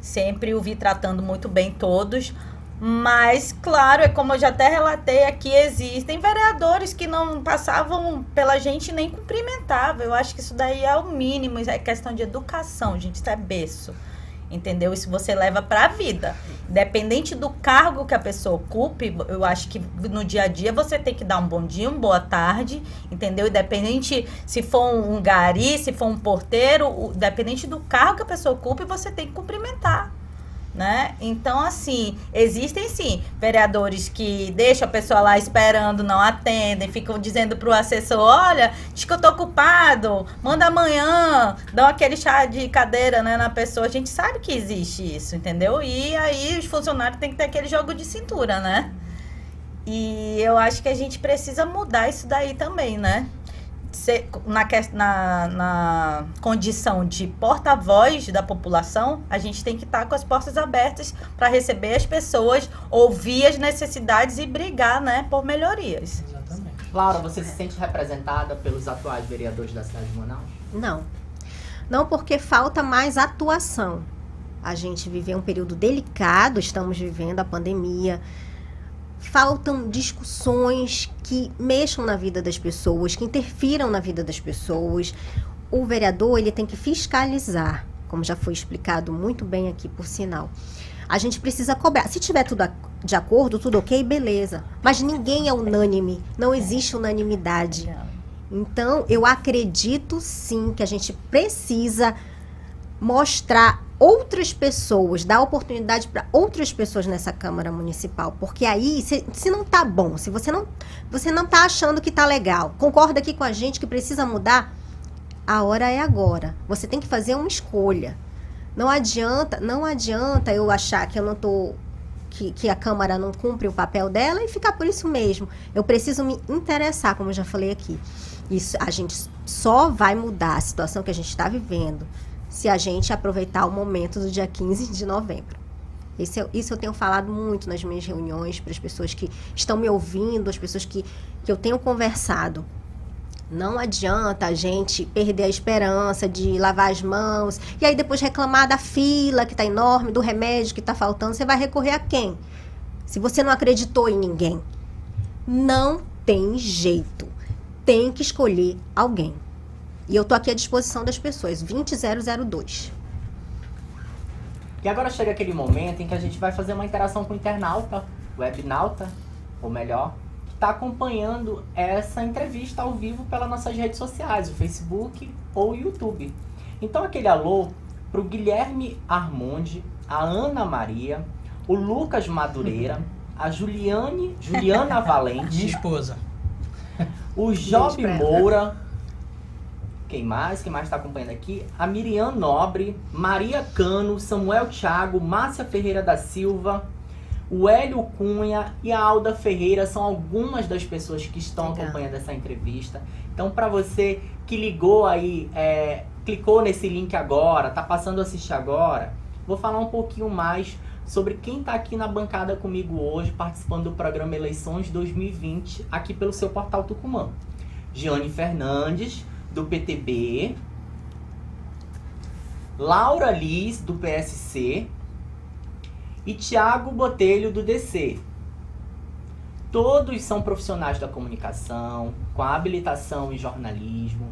sempre o vi tratando muito bem todos. Mas, claro, é como eu já até relatei aqui, existem vereadores que não passavam pela gente nem cumprimentavam. Eu acho que isso daí é o mínimo, é questão de educação, gente, isso é berço. Entendeu? Isso você leva para a vida. Independente do cargo que a pessoa ocupe, eu acho que no dia a dia você tem que dar um bom dia, uma boa tarde, entendeu? Independente se for um gari, se for um porteiro, independente do cargo que a pessoa ocupe, você tem que cumprimentar, né? Então, assim, existem sim vereadores que deixam a pessoa lá esperando, não atendem, ficam dizendo pro assessor, olha, diz que eu tô ocupado, manda amanhã, dão aquele chá de cadeira, né, na pessoa. A gente sabe que existe isso, entendeu? E aí os funcionários têm que ter aquele jogo de cintura, né? E eu acho que a gente precisa mudar isso daí também, né? Na condição de porta-voz da população, a gente tem que estar com as portas abertas para receber as pessoas, ouvir as necessidades e brigar, né, por melhorias. Exatamente. Laura, você se sente representada pelos atuais vereadores da cidade de Manaus? Não, porque falta mais atuação. A gente viveu um período delicado, estamos vivendo a pandemia. Faltam discussões que mexam na vida das pessoas, que interfiram na vida das pessoas. O vereador, ele tem que fiscalizar, como já foi explicado muito bem aqui, por sinal. A gente precisa cobrar. Se tiver tudo de acordo, tudo ok, beleza. Mas ninguém é unânime, não existe unanimidade. Então, eu acredito sim que a gente precisa mostrar outras pessoas, dar oportunidade para outras pessoas nessa Câmara Municipal, porque aí, se não tá bom, se você não tá achando que tá legal, concorda aqui com a gente que precisa mudar, a hora é agora. Você tem que fazer uma escolha. Não adianta eu achar que eu não tô, que a Câmara não cumpre o papel dela e ficar por isso mesmo. Eu preciso me interessar, como eu já falei aqui. Isso, a gente só vai mudar a situação que a gente está vivendo se a gente aproveitar o momento do dia 15 de novembro. Isso eu tenho falado muito nas minhas reuniões para as pessoas que estão me ouvindo, as pessoas que eu tenho conversado. Não adianta a gente perder a esperança de lavar as mãos e aí depois reclamar da fila que está enorme, do remédio que está faltando. Você vai recorrer a quem? Se você não acreditou em ninguém. Não tem jeito. Tem que escolher alguém. E eu estou aqui à disposição das pessoas. 20002. E agora chega aquele momento em que a gente vai fazer uma interação com o internauta, webnauta, ou melhor, que está acompanhando essa entrevista ao vivo pelas nossas redes sociais, o Facebook ou o YouTube. Então aquele alô para o Guilherme Armonde, a Ana Maria, o Lucas Madureira, a Juliana Valente, Minha esposa, o Job Moura. Quem mais está acompanhando aqui? A Miriam Nobre, Maria Cano, Samuel Thiago, Márcia Ferreira da Silva, o Hélio Cunha e a Alda Ferreira são algumas das pessoas que estão acompanhando essa entrevista. Então, para você que ligou aí, clicou nesse link agora, tá passando a assistir agora, vou falar um pouquinho mais sobre quem está aqui na bancada comigo hoje, participando do programa Eleições 2020, aqui pelo seu portal Tucumã. Giane Fernandes, do PTB, Laura Liz, do PSC, e Tiago Botelho, do DC. Todos são profissionais da comunicação, com habilitação em jornalismo.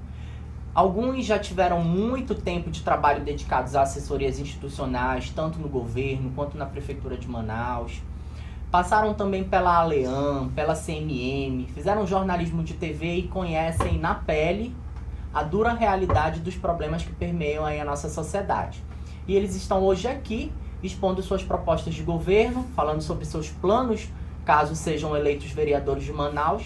Alguns já tiveram muito tempo de trabalho dedicados a assessorias institucionais, tanto no governo quanto na Prefeitura de Manaus. Passaram também pela Aleam, pela CMM, fizeram jornalismo de TV e conhecem na pele a dura realidade dos problemas que permeiam aí a nossa sociedade. E eles estão hoje aqui expondo suas propostas de governo, falando sobre seus planos, caso sejam eleitos vereadores de Manaus,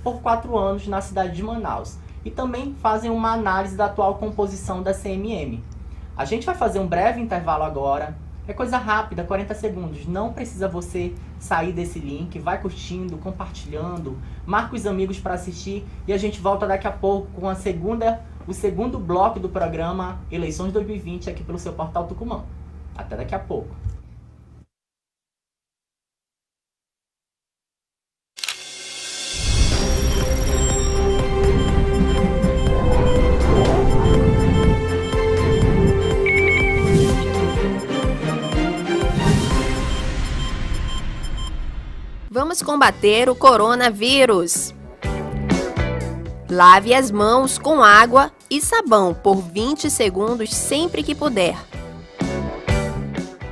por 4 anos na cidade de Manaus. E também fazem uma análise da atual composição da CMM. A gente vai fazer um breve intervalo agora. É coisa rápida, 40 segundos. Não precisa você sair desse link. Vai curtindo, compartilhando. Marca os amigos para assistir. E a gente volta daqui a pouco com o segundo bloco do programa Eleições 2020 aqui pelo seu portal Tucumã. Até daqui a pouco. Vamos combater o coronavírus. Lave as mãos com água e sabão por 20 segundos sempre que puder.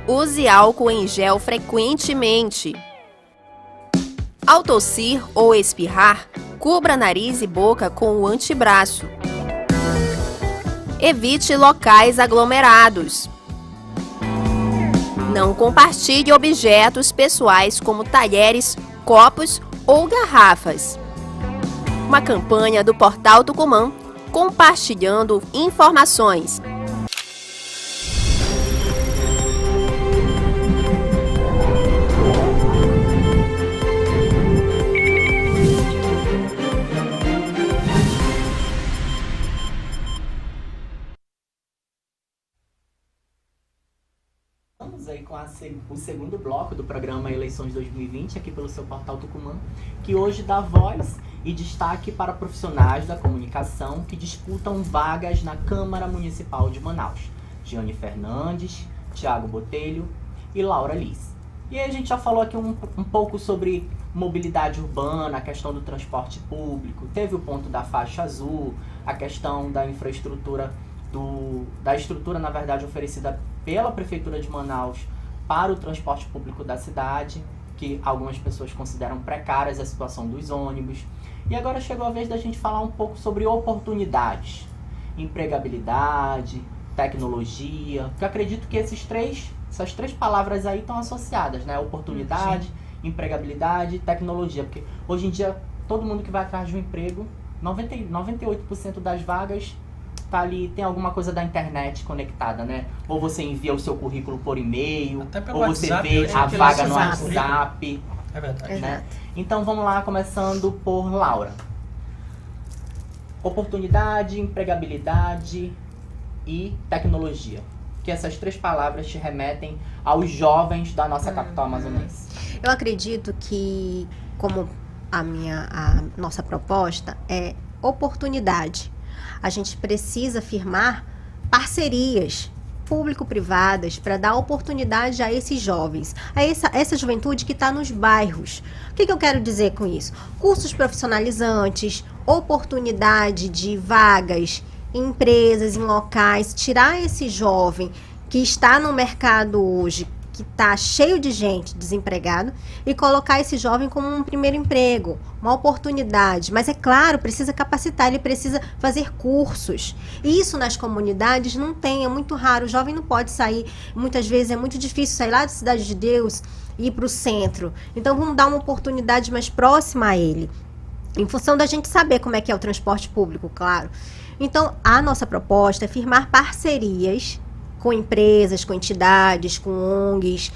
Use álcool em gel frequentemente. Ao tossir ou espirrar, cubra nariz e boca com o antebraço. Evite locais aglomerados. Não compartilhe objetos pessoais como talheres, copos ou garrafas. Uma campanha do Portal Tucumã, compartilhando informações. Estamos aí com o segundo bloco do programa Eleições 2020 aqui pelo seu portal Tucumã, que hoje dá voz e destaque para profissionais da comunicação que disputam vagas na Câmara Municipal de Manaus. Giane Fernandes, Tiago Botelho e Laura Liz. E aí a gente já falou aqui um pouco sobre mobilidade urbana, a questão do transporte público, teve o ponto da faixa azul, a questão da infraestrutura, da estrutura, na verdade, oferecida pela Prefeitura de Manaus para o transporte público da cidade, que algumas pessoas consideram precárias a situação dos ônibus. E agora chegou a vez da gente falar um pouco sobre oportunidades, empregabilidade, tecnologia, porque eu acredito que essas três palavras aí estão associadas, né? Oportunidade, empregabilidade, tecnologia, porque hoje em dia todo mundo que vai atrás de um emprego, 98% das vagas tá ali, tem alguma coisa da internet conectada, né? Ou você envia o seu currículo por e-mail, ou você vê a vaga no WhatsApp. É verdade. Né? Então vamos lá, começando por Laura. Oportunidade, empregabilidade, e tecnologia. Que essas 3 palavras te remetem aos jovens da nossa capital amazonense. Eu acredito que, como a nossa proposta é oportunidade, a gente precisa firmar parcerias público-privadas para dar oportunidade a esses jovens, a essa juventude que está nos bairros. O que eu quero dizer com isso? Cursos profissionalizantes, oportunidade de vagas em empresas, em locais, tirar esse jovem que está no mercado hoje, que está cheio de gente desempregado, e colocar esse jovem como um primeiro emprego, uma oportunidade. Mas é claro, precisa capacitar, ele precisa fazer cursos. E isso nas comunidades não tem, é muito raro. O jovem não pode sair, muitas vezes é muito difícil sair lá da Cidade de Deus e ir para o centro. Então vamos dar uma oportunidade mais próxima a ele, em função da gente saber como é que é o transporte público, claro. Então a nossa proposta é firmar parcerias com empresas, com entidades, com ONGs,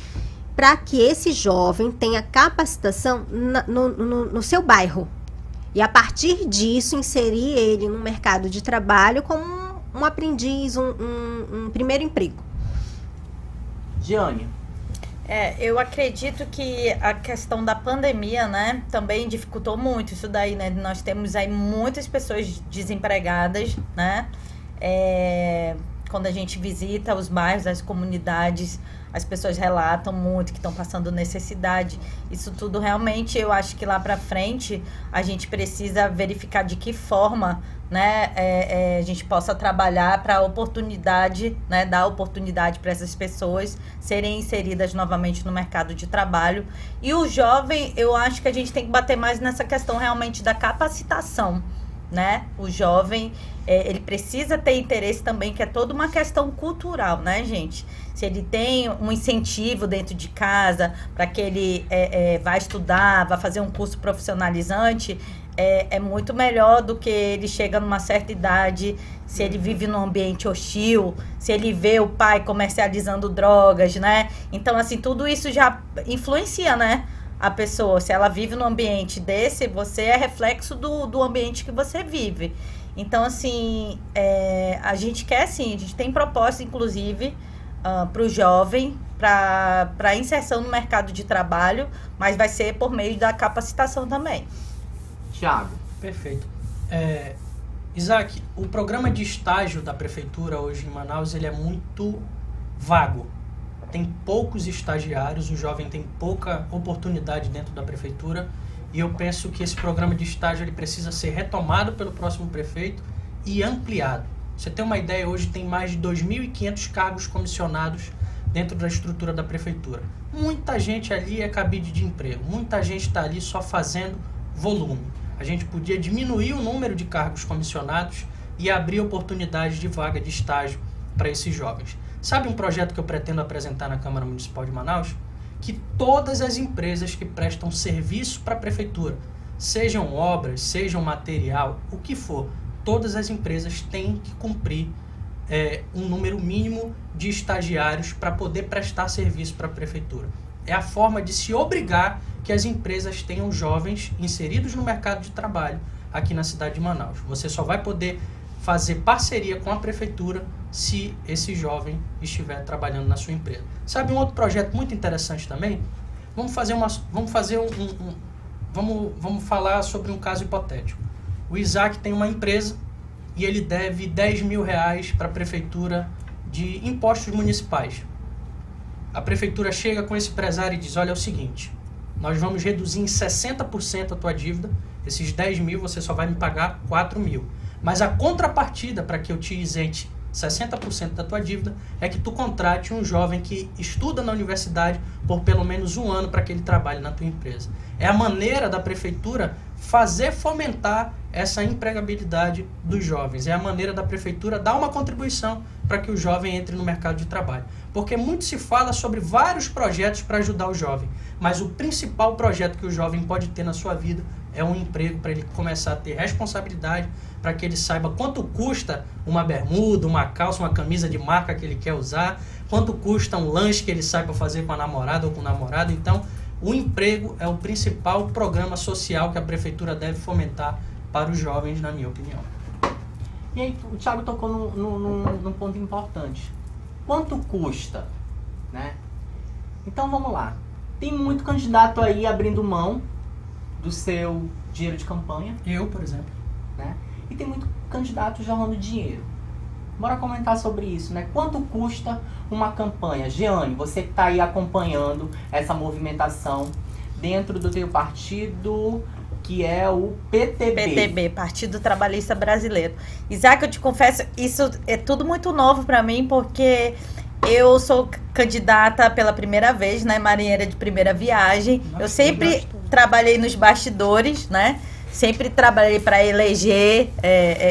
para que esse jovem tenha capacitação no seu bairro. E a partir disso, inserir ele no mercado de trabalho como um aprendiz, um primeiro emprego. Giane. Eu acredito que a questão da pandemia, né, também dificultou muito isso daí, né? Nós temos aí muitas pessoas desempregadas, né? Quando a gente visita os bairros, as comunidades, as pessoas relatam muito que estão passando necessidade. Isso tudo realmente, eu acho que lá para frente a gente precisa verificar de que forma, né, a gente possa trabalhar para a oportunidade, né, dar oportunidade para essas pessoas serem inseridas novamente no mercado de trabalho. E o jovem, eu acho que a gente tem que bater mais nessa questão realmente da capacitação, né? O jovem, ele precisa ter interesse também, que é toda uma questão cultural, né, gente? Se ele tem um incentivo dentro de casa para que ele vá estudar, vá fazer um curso profissionalizante, é muito melhor do que ele chega numa certa idade, se ele vive num ambiente hostil, se ele vê o pai comercializando drogas, né? Então, assim, tudo isso já influencia, né? A pessoa, se ela vive num ambiente desse, você é reflexo do ambiente que você vive. Então, assim, a gente quer, sim, a gente tem proposta, inclusive, para o jovem, para inserção no mercado de trabalho, mas vai ser por meio da capacitação também. Tiago. Perfeito. Isaac, o programa de estágio da prefeitura hoje em Manaus, ele é muito vago. Tem poucos estagiários, o jovem tem pouca oportunidade dentro da prefeitura, e eu penso que esse programa de estágio ele precisa ser retomado pelo próximo prefeito e ampliado. Você tem uma ideia, hoje tem mais de 2.500 cargos comissionados dentro da estrutura da prefeitura. Muita gente ali é cabide de emprego, muita gente está ali só fazendo volume. A gente podia diminuir o número de cargos comissionados e abrir oportunidades de vaga de estágio para esses jovens. Sabe um projeto que eu pretendo apresentar na Câmara Municipal de Manaus? Que todas as empresas que prestam serviço para a prefeitura, sejam obras, sejam material, o que for, todas as empresas têm que cumprir um número mínimo de estagiários para poder prestar serviço para a prefeitura. É a forma de se obrigar que as empresas tenham jovens inseridos no mercado de trabalho aqui na cidade de Manaus. Você só vai poder fazer parceria com a prefeitura se esse jovem estiver trabalhando na sua empresa. Sabe um outro projeto muito interessante também? Vamos falar sobre um caso hipotético. O Isaac tem uma empresa e ele deve R$10.000 para a prefeitura de impostos municipais. A prefeitura chega com esse empresário e diz: olha, é o seguinte, nós vamos reduzir em 60% a tua dívida, esses 10.000 você só vai me pagar 4.000. Mas a contrapartida para que eu te isente 60% da tua dívida é que tu contrate um jovem que estuda na universidade por pelo menos 1 ano para que ele trabalhe na tua empresa. É a maneira da prefeitura fomentar essa empregabilidade dos jovens. É a maneira da prefeitura dar uma contribuição para que o jovem entre no mercado de trabalho. Porque muito se fala sobre vários projetos para ajudar o jovem, mas o principal projeto que o jovem pode ter na sua vida é um emprego, para ele começar a ter responsabilidade, para que ele saiba quanto custa uma bermuda, uma calça, uma camisa de marca que ele quer usar, quanto custa um lanche que ele sai para fazer com a namorada ou com o namorado. Então, o emprego é o principal programa social que a prefeitura deve fomentar para os jovens, na minha opinião. E aí o Thiago tocou num ponto importante. Quanto custa? Né? Então vamos lá. Tem muito candidato aí abrindo mão do seu dinheiro de campanha. Eu, por exemplo. Né? E tem muito candidato jorrando dinheiro. Bora comentar sobre isso, né? Quanto custa uma campanha? Jeane, você que está aí acompanhando essa movimentação dentro do teu partido, que é o PTB. PTB, Partido Trabalhista Brasileiro. Isaac, eu te confesso, isso é tudo muito novo para mim, porque eu sou candidata pela primeira vez, né? Marinheira de primeira viagem. Nossa, eu sempre trabalhei nos bastidores, né? Sempre trabalhei para eleger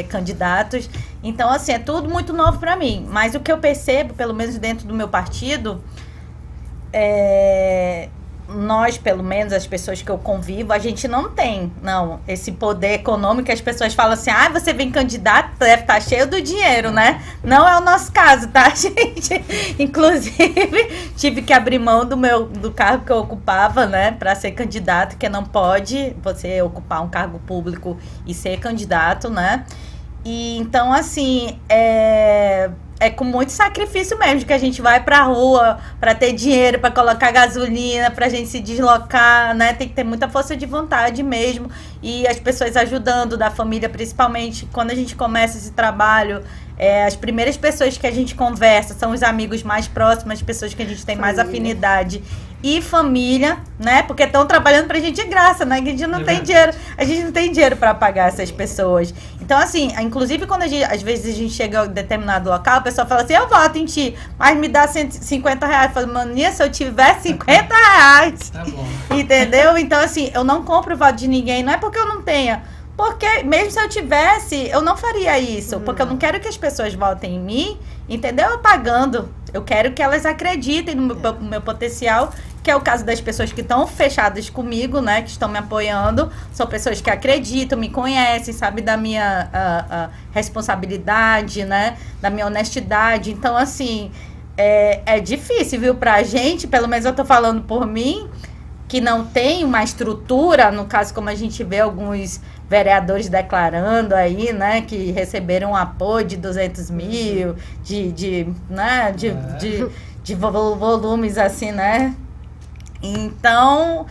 candidatos. Então, assim, é tudo muito novo para mim. Mas o que eu percebo, pelo menos dentro do meu partido, nós, pelo menos, as pessoas que eu convivo, a gente não tem, esse poder econômico que as pessoas falam assim, você vem candidato, deve estar cheio do dinheiro, né? Não é o nosso caso, tá, gente? Inclusive, tive que abrir mão do cargo que eu ocupava, né, para ser candidato, que não pode você ocupar um cargo público e ser candidato, né? E então, assim, é com muito sacrifício mesmo que a gente vai pra rua pra ter dinheiro, pra colocar gasolina, pra gente se deslocar, né? Tem que ter muita força de vontade mesmo. E as pessoas ajudando, da família principalmente. Quando a gente começa esse trabalho, as primeiras pessoas que a gente conversa são os amigos mais próximos, as pessoas que a gente tem mais afinidade. E família, né? Porque estão trabalhando pra gente de graça, né? Que a gente não tem dinheiro. A gente não tem dinheiro pra pagar essas pessoas. Então, assim, inclusive quando às vezes a gente chega a um determinado local, a pessoa fala assim, eu voto em ti, mas me dá 150 reais. Eu falo, mania, se eu tiver 50 reais. Tá bom. Entendeu? Então, assim, eu não compro o voto de ninguém. Não é porque eu não tenha. Porque mesmo se eu tivesse, eu não faria isso. Porque eu não quero que as pessoas votem em mim, entendeu? Eu pagando. Eu quero que elas acreditem no meu potencial, que é o caso das pessoas que estão fechadas comigo, né? Que estão me apoiando. São pessoas que acreditam, me conhecem, sabem da minha responsabilidade, né? Da minha honestidade. Então, assim, é difícil, viu? Pra gente, pelo menos eu tô falando por mim, que não tem uma estrutura, no caso como a gente vê alguns vereadores declarando aí, né, que receberam um apoio de 200 mil, de volumes assim, né? Então,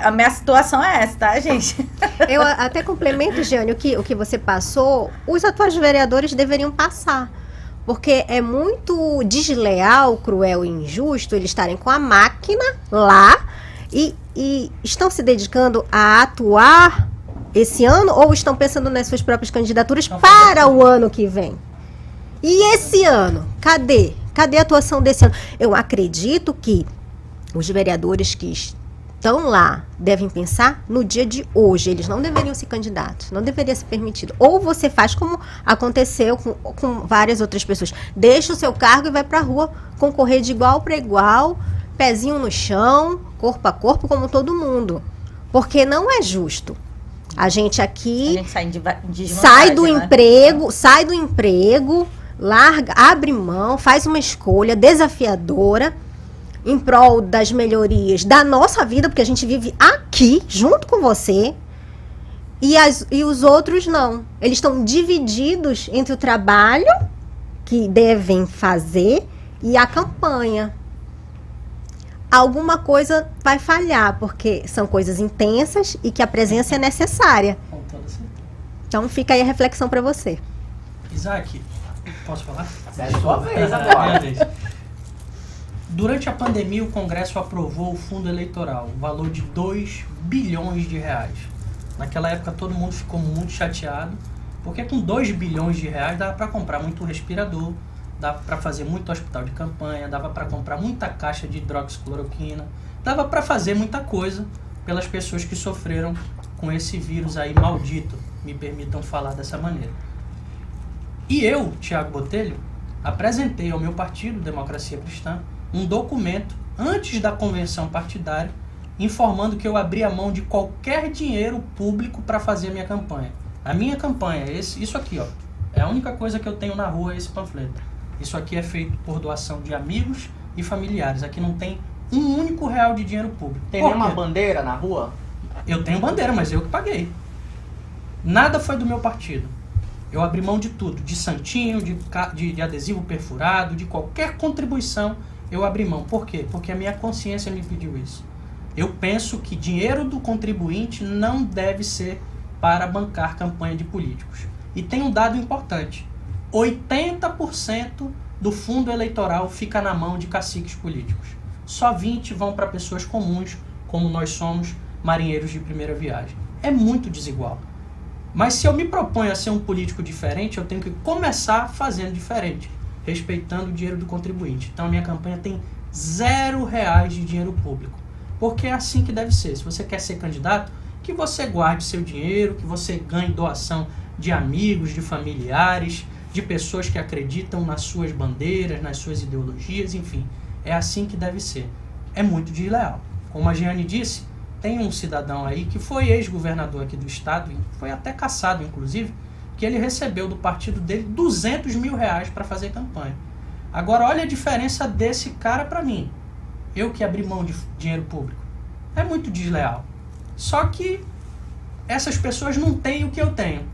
a minha situação é essa, tá, gente? Eu até complemento, Jeane, o que você passou, os atuais vereadores deveriam passar. Porque é muito desleal, cruel e injusto eles estarem com a máquina lá e estão se dedicando a atuar esse ano ou estão pensando nas suas próprias candidaturas para o ano que vem? E esse ano? Cadê? Cadê a atuação desse ano? Eu acredito que os vereadores que estão lá devem pensar no dia de hoje. Eles não deveriam ser candidatos, não deveria ser permitido. Ou você faz como aconteceu com várias outras pessoas. Deixa o seu cargo e vai para a rua concorrer de igual para igual, pezinho no chão, corpo a corpo, como todo mundo. Porque não é justo. A gente aqui sai do emprego, larga, abre mão, faz uma escolha desafiadora em prol das melhorias da nossa vida, porque a gente vive aqui, junto com você, e os outros não. Eles estão divididos entre o trabalho que devem fazer e a campanha. Alguma coisa vai falhar, porque são coisas intensas e que a presença é necessária. Com toda certeza. Então fica aí a reflexão para você. Isaac, posso falar? É a sua vez agora. Durante a pandemia, o Congresso aprovou o fundo eleitoral, o valor de 2 bilhões de reais. Naquela época, todo mundo ficou muito chateado, porque com 2 bilhões de reais dava para comprar muito respirador, dava para fazer muito hospital de campanha, dava para comprar muita caixa de hidroxicloroquina, dava para fazer muita coisa pelas pessoas que sofreram com esse vírus aí maldito, me permitam falar dessa maneira. E eu, Thiago Botelho, apresentei ao meu partido, Democracia Cristã, um documento antes da convenção partidária, informando que eu abria mão de qualquer dinheiro público para fazer a minha campanha. A minha campanha, isso aqui, ó, é a única coisa que eu tenho na rua, esse panfleto. Isso aqui é feito por doação de amigos e familiares. Aqui não tem um único real de dinheiro público. Tem nenhuma bandeira na rua? Eu tenho bandeira, mas eu que paguei. Nada foi do meu partido. Eu abri mão de tudo, de santinho, de adesivo perfurado, de qualquer contribuição, eu abri mão. Por quê? Porque a minha consciência me pediu isso. Eu penso que dinheiro do contribuinte não deve ser para bancar campanha de políticos. E tem um dado importante. 80% do fundo eleitoral fica na mão de caciques políticos. Só 20% vão para pessoas comuns, como nós somos, marinheiros de primeira viagem. É muito desigual. Mas se eu me proponho a ser um político diferente, eu tenho que começar fazendo diferente, respeitando o dinheiro do contribuinte. Então a minha campanha tem R$0 de dinheiro público. Porque é assim que deve ser. Se você quer ser candidato, que você guarde seu dinheiro, que você ganhe doação de amigos, de familiares, de pessoas que acreditam nas suas bandeiras, nas suas ideologias, enfim. É assim que deve ser. É muito desleal. Como a Jeane disse, tem um cidadão aí que foi ex-governador aqui do estado, e foi até cassado, inclusive, que ele recebeu do partido dele R$200 mil para fazer campanha. Agora, olha a diferença desse cara para mim. Eu que abri mão de dinheiro público. É muito desleal. Só que essas pessoas não têm o que eu tenho,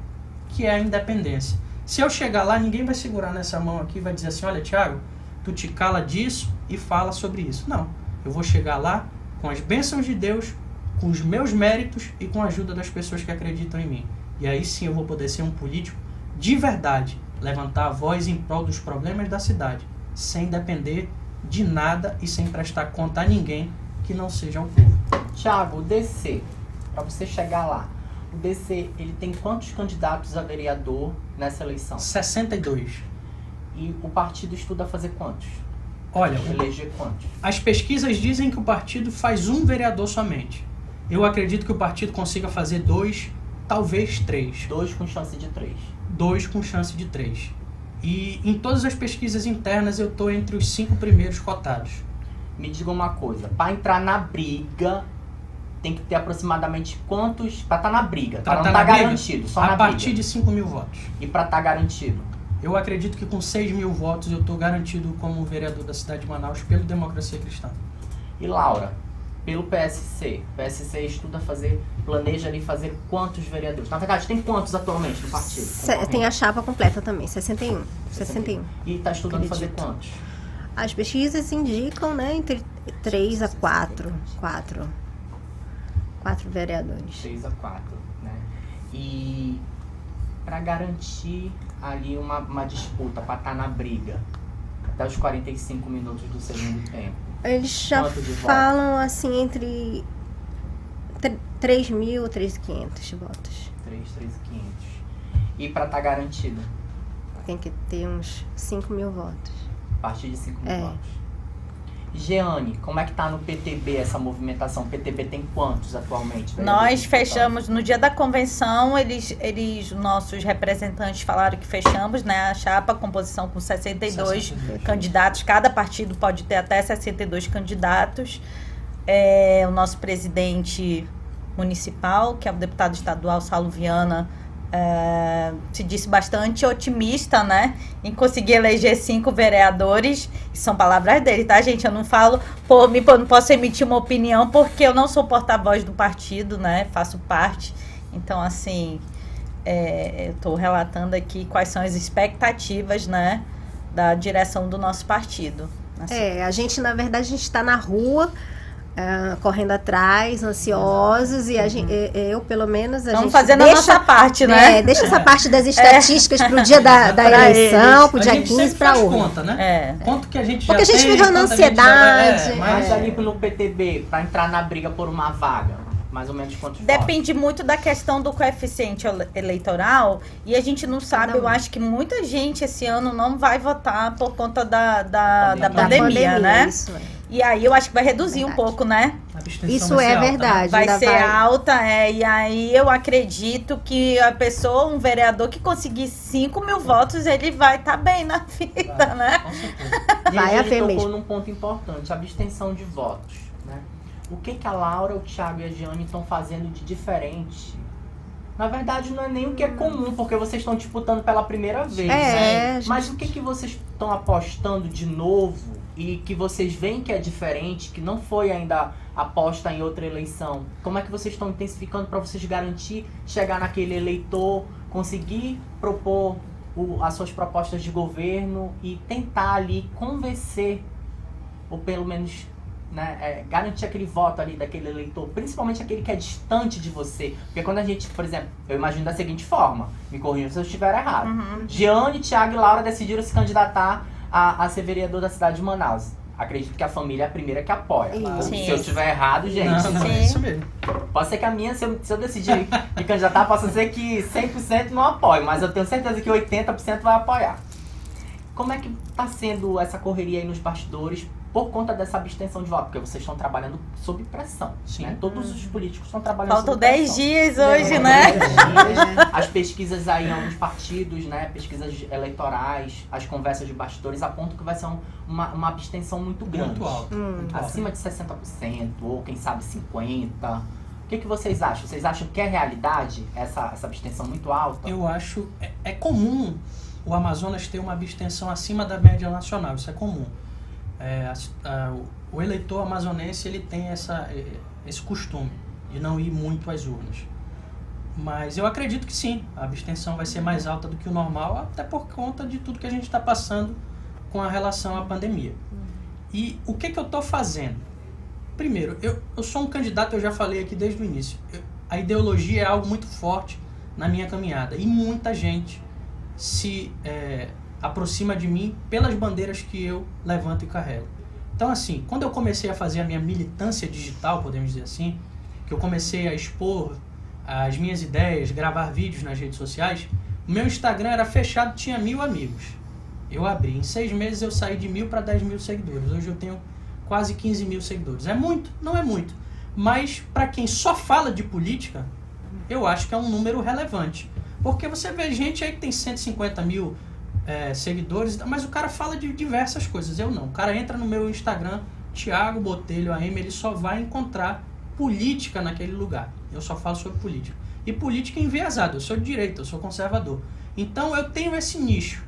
que é a independência. Se eu chegar lá, ninguém vai segurar nessa mão aqui e vai dizer assim, olha, Thiago, tu te cala disso e fala sobre isso. Não, eu vou chegar lá com as bênçãos de Deus, com os meus méritos e com a ajuda das pessoas que acreditam em mim. E aí sim eu vou poder ser um político de verdade, levantar a voz em prol dos problemas da cidade, sem depender de nada e sem prestar conta a ninguém que não seja o povo. Thiago, o DC, para você chegar lá, o DC, ele tem quantos candidatos a vereador nessa eleição? 62. E o partido estuda fazer quantos? Olha, eleger quantos? As pesquisas dizem que o partido faz um vereador somente. Eu acredito que o partido consiga fazer 2, talvez 3. 2 com chance de 3. 2 com chance de 3. E em todas as pesquisas internas eu estou entre os 5 primeiros cotados. Me diga uma coisa, para entrar na briga, tem que ter aproximadamente quantos... Para estar na briga, para não estar garantido, só na briga. A partir de 5 mil votos. E para estar garantido? Eu acredito que com 6 mil votos eu estou garantido como vereador da cidade de Manaus pelo Democracia Cristã. E Laura, pelo PSC? O PSC estuda fazer, planeja ali fazer quantos vereadores? Na verdade, tem quantos atualmente no partido? Tem a chapa completa também, 61. 61. E está estudando fazer quantos? As pesquisas indicam, né, entre 3 a 4. 4 vereadores. 3 a 4, né? E para garantir ali uma disputa, para estar na briga, até os 45 minutos do segundo tempo. Eles já falam assim entre 3.000 a 3.500 votos. 3.500. E para estar garantido? Tem que ter uns 5.000 votos. A partir de 5.000 votos. Jeane, como é que tá no PTB essa movimentação? O PTB tem quantos atualmente? Nós fechamos no dia da convenção, eles nossos representantes falaram que fechamos, né, a chapa, composição com 62 candidatos, cada partido pode ter até 62 candidatos. O nosso presidente municipal, que é o deputado estadual Saulo Viana, se disse bastante otimista, né, em conseguir eleger 5 vereadores. São palavras dele, tá, gente? Eu não falo por mim, não posso emitir uma opinião porque eu não sou porta-voz do partido, né, faço parte. Então, assim, eu estou relatando aqui quais são as expectativas, né, da direção do nosso partido. Assim. A gente, na verdade, a gente está na rua, correndo atrás, ansiosos, e eu, pelo menos, Estamos fazendo a nossa parte, né? Deixa essa parte das estatísticas para o dia da eleição, para o dia 15, para hoje. Conta, né? Quanto que a gente Porque já a gente vive na ansiedade. Mas ali pelo PTB, para entrar na briga por uma vaga, mais ou menos quantos Depende muito da questão do coeficiente eleitoral, e a gente não sabe, eu acho que muita gente esse ano não vai votar por conta da pandemia, né? Isso, E aí eu acho que vai reduzir um pouco, né? Isso é verdade. Vai ser alta, e aí eu acredito que a pessoa, um vereador que conseguir 5.000 votos, ele vai estar bem na vida, né? Com certeza. Vai haver tocou mesmo. num ponto importante, a abstenção de votos, né? O que a Laura, o Thiago e a Jeane estão fazendo de diferente Na verdade, não é nem o que é comum, porque vocês estão disputando pela primeira vez. Mas o que vocês estão apostando de novo e que vocês veem que é diferente, que não foi ainda aposta em outra eleição? Como é que vocês estão intensificando para vocês garantir chegar naquele eleitor, conseguir propor as suas propostas de governo e tentar ali convencer, ou pelo menos, né, garantir aquele voto ali daquele eleitor, principalmente aquele que é distante de você? Porque quando a gente, por exemplo, eu imagino da seguinte forma, me corrija se eu estiver errado. Jeane, Thiago e Laura decidiram se candidatar a ser vereador da cidade de Manaus. Acredito que a família é a primeira que apoia. Se eu estiver errado, gente. Não, é isso mesmo. Pode ser que a minha, se eu decidir me candidatar, possa ser que 100% não apoie, mas eu tenho certeza que 80% vai apoiar. Como é que está sendo essa correria aí nos bastidores por conta dessa abstenção de voto? Porque vocês estão trabalhando sob pressão. Sim. Né? Todos os políticos estão trabalhando Faltam sob pressão. 10 dias hoje, né? 10 dias. As pesquisas aí em alguns partidos, né? Pesquisas eleitorais, as conversas de bastidores apontam que vai ser uma abstenção muito grande. Muito alto. Acima de 60%, ou quem sabe 50%. O que vocês acham? Vocês acham que é realidade essa abstenção muito alta? Eu acho... É comum o Amazonas ter uma abstenção acima da média nacional. Isso é comum. O eleitor amazonense ele tem esse costume de não ir muito às urnas. Mas eu acredito que sim, a abstenção vai ser mais alta do que o normal, até por conta de tudo que a gente está passando com a relação à pandemia. E o que eu estou fazendo? Primeiro, eu sou um candidato, eu já falei aqui desde o início. A ideologia é algo muito forte na minha caminhada e muita gente se aproxima de mim pelas bandeiras que eu levanto e carrego. Então, assim, quando eu comecei a fazer a minha militância digital, podemos dizer assim, que eu comecei a expor as minhas ideias, gravar vídeos nas redes sociais, o meu Instagram era fechado, tinha 1.000 amigos. Eu abri, em 6 meses eu saí de 1.000 para 10.000 seguidores. Hoje eu tenho quase 15.000 seguidores. É muito? Não é muito. Mas, para quem só fala de política, eu acho que é um número relevante. Porque você vê gente aí que tem 150 mil seguidores, mas o cara fala de diversas coisas. Eu não. O cara entra no meu Instagram, Thiago Botelho AM, ele só vai encontrar política naquele lugar. Eu só falo sobre política. E política enviesada. Eu sou de direita, eu sou conservador. Então eu tenho esse nicho.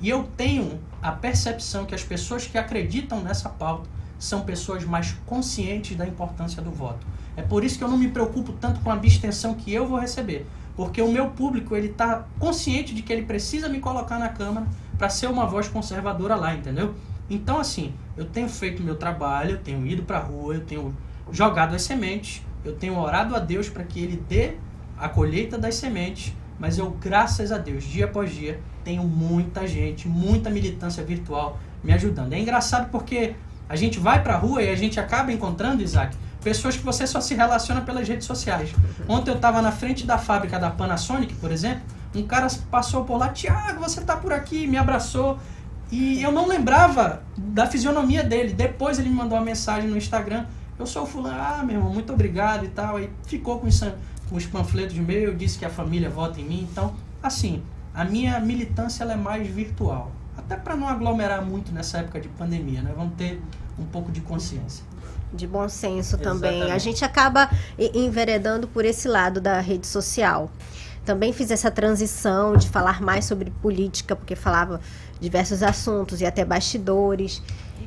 E eu tenho a percepção que as pessoas que acreditam nessa pauta são pessoas mais conscientes da importância do voto. É por isso que eu não me preocupo tanto com a abstenção que eu vou receber. Porque o meu público, ele está consciente de que ele precisa me colocar na Câmara para ser uma voz conservadora lá, entendeu? Então, assim, eu tenho feito meu trabalho, eu tenho ido para a rua, eu tenho jogado as sementes, eu tenho orado a Deus para que Ele dê a colheita das sementes, mas eu, graças a Deus, dia após dia, tenho muita gente, muita militância virtual me ajudando. É engraçado porque a gente vai para a rua e a gente acaba encontrando, Isaac, pessoas que você só se relaciona pelas redes sociais. Ontem eu estava na frente da fábrica da Panasonic, por exemplo, um cara passou por lá, Thiago, você tá por aqui, me abraçou, e eu não lembrava da fisionomia dele. Depois ele me mandou uma mensagem no Instagram, eu sou o fulano, meu irmão, muito obrigado e tal, aí ficou com os panfletos meus, disse que a família vota em mim. Então, assim, a minha militância ela é mais virtual, até para não aglomerar muito nessa época de pandemia, né? Vamos ter um pouco de consciência. De bom senso também. Exatamente. A gente acaba enveredando por esse lado da rede social. Também fiz essa transição de falar mais sobre política, porque falava diversos assuntos e até bastidores.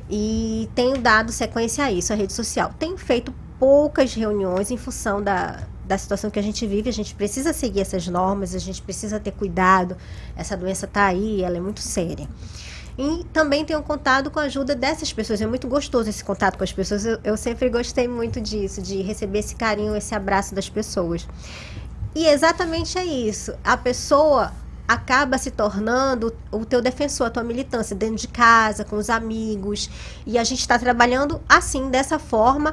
E tenho dado sequência a isso, a rede social. Tenho feito poucas reuniões em função da situação que a gente vive. A gente precisa seguir essas normas, a gente precisa ter cuidado. Essa doença está aí, ela é muito séria. E também tenho contado com a ajuda dessas pessoas. É muito gostoso esse contato com as pessoas. Eu sempre gostei muito disso, de receber esse carinho, esse abraço das pessoas. E exatamente é isso. A pessoa acaba se tornando o teu defensor, a tua militância, dentro de casa, com os amigos. E a gente está trabalhando assim, dessa forma,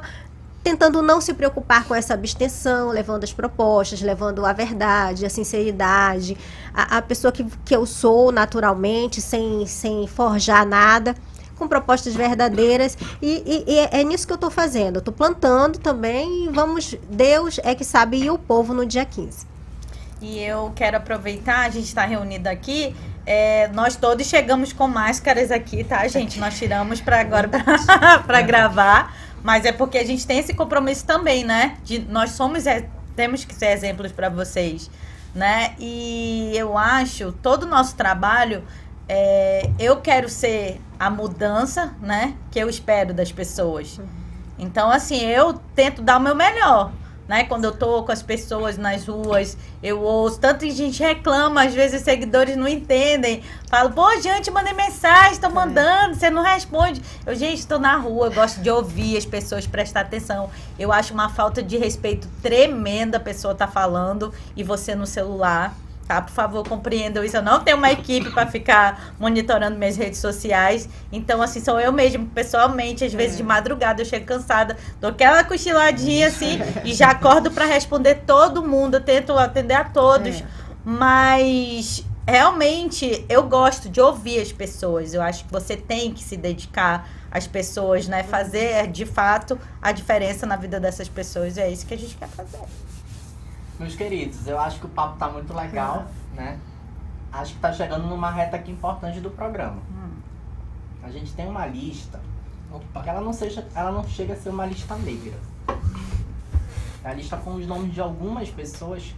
tentando não se preocupar com essa abstenção, levando as propostas, levando a verdade, a sinceridade, a pessoa que eu sou naturalmente, sem forjar nada, com propostas verdadeiras, e é nisso que eu estou fazendo. Eu estou plantando também, e Deus é que sabe, e o povo no dia 15. E eu quero aproveitar, a gente está reunido aqui, nós todos chegamos com máscaras aqui, tá, gente? Nós tiramos para agora para gravar, mas é porque a gente tem esse compromisso também, né? Nós temos que ser exemplos para vocês. né? E eu acho, todo o nosso trabalho, eu quero ser a mudança, né? Que eu espero das pessoas. Então, assim, eu tento dar o meu melhor, né? Quando eu tô com as pessoas nas ruas, eu ouço, tanta gente reclama, às vezes os seguidores não entendem. Falo, pô, gente, mandei mensagem, tô mandando, você não responde. Eu, gente, tô na rua, eu gosto de ouvir as pessoas, prestar atenção. Eu acho uma falta de respeito tremenda a pessoa tá falando e você no celular. Tá? Por favor, compreendam isso. Eu não tenho uma equipe para ficar monitorando minhas redes sociais. Então, assim, sou eu mesmo, pessoalmente. Às vezes, de madrugada, eu chego cansada, dou aquela cochiladinha, assim, e já acordo para responder todo mundo. Eu tento atender a todos. Mas, realmente, eu gosto de ouvir as pessoas. Eu acho que você tem que se dedicar às pessoas, né? Fazer, de fato, a diferença na vida dessas pessoas. É isso que a gente quer fazer. Meus queridos, eu acho que o papo tá muito legal, né? Acho que tá chegando numa reta aqui importante do programa. A gente tem uma lista, que ela não chega a ser uma lista negra. É a lista com os nomes de algumas pessoas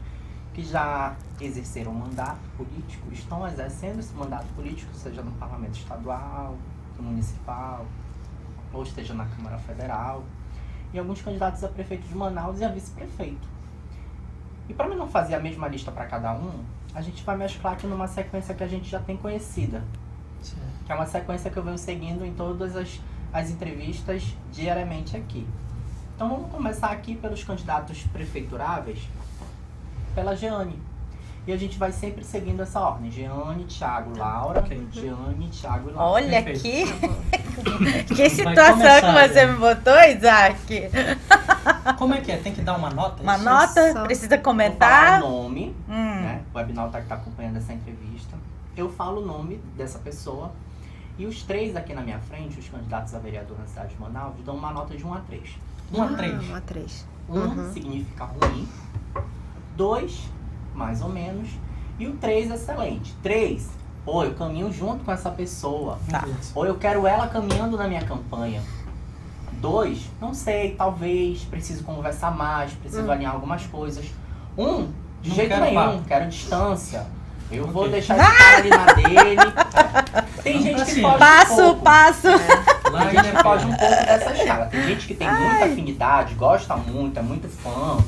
que já exerceram mandato político, estão exercendo esse mandato político, seja no parlamento estadual, no municipal, ou esteja na Câmara Federal, e alguns candidatos a prefeito de Manaus e a vice-prefeito. E para mim não fazer a mesma lista para cada um, a gente vai mesclar aqui numa sequência que a gente já tem conhecida. Sim. Que é uma sequência que eu venho seguindo em todas as entrevistas diariamente aqui. Então vamos começar aqui pelos candidatos prefeituráveis, pela Jeane. E a gente vai sempre seguindo essa ordem. Jeane, Thiago, Laura. Jeane, Thiago e Laura. Olha aqui. Que situação que você me botou, Isaac. Como é que é? Tem que dar uma nota? Uma nota? Precisa comentar? Eu falo o nome, né? O Webinal tá acompanhando essa entrevista. Eu falo o nome dessa pessoa. E os três aqui na minha frente, os candidatos a vereador na cidade de Manaus, dão uma nota de 1 a 3. 1 a 3? 1 a 3. 1 significa ruim. 2, mais ou menos. E o 3, excelente. 3, pô, eu caminho junto com essa pessoa. Tá. Ou eu quero ela caminhando na minha campanha. 2, não sei, talvez, preciso conversar mais, preciso alinhar algumas coisas. 1, de Não jeito quero nenhum, papo. Quero distância. Eu vou deixar esse cara ali na dele. Tem gente que Assim, foge um Passo, pouco. passo. Tem gente que foge um pouco dessa escala. Tem gente que tem muita afinidade, gosta muito, é muito fã.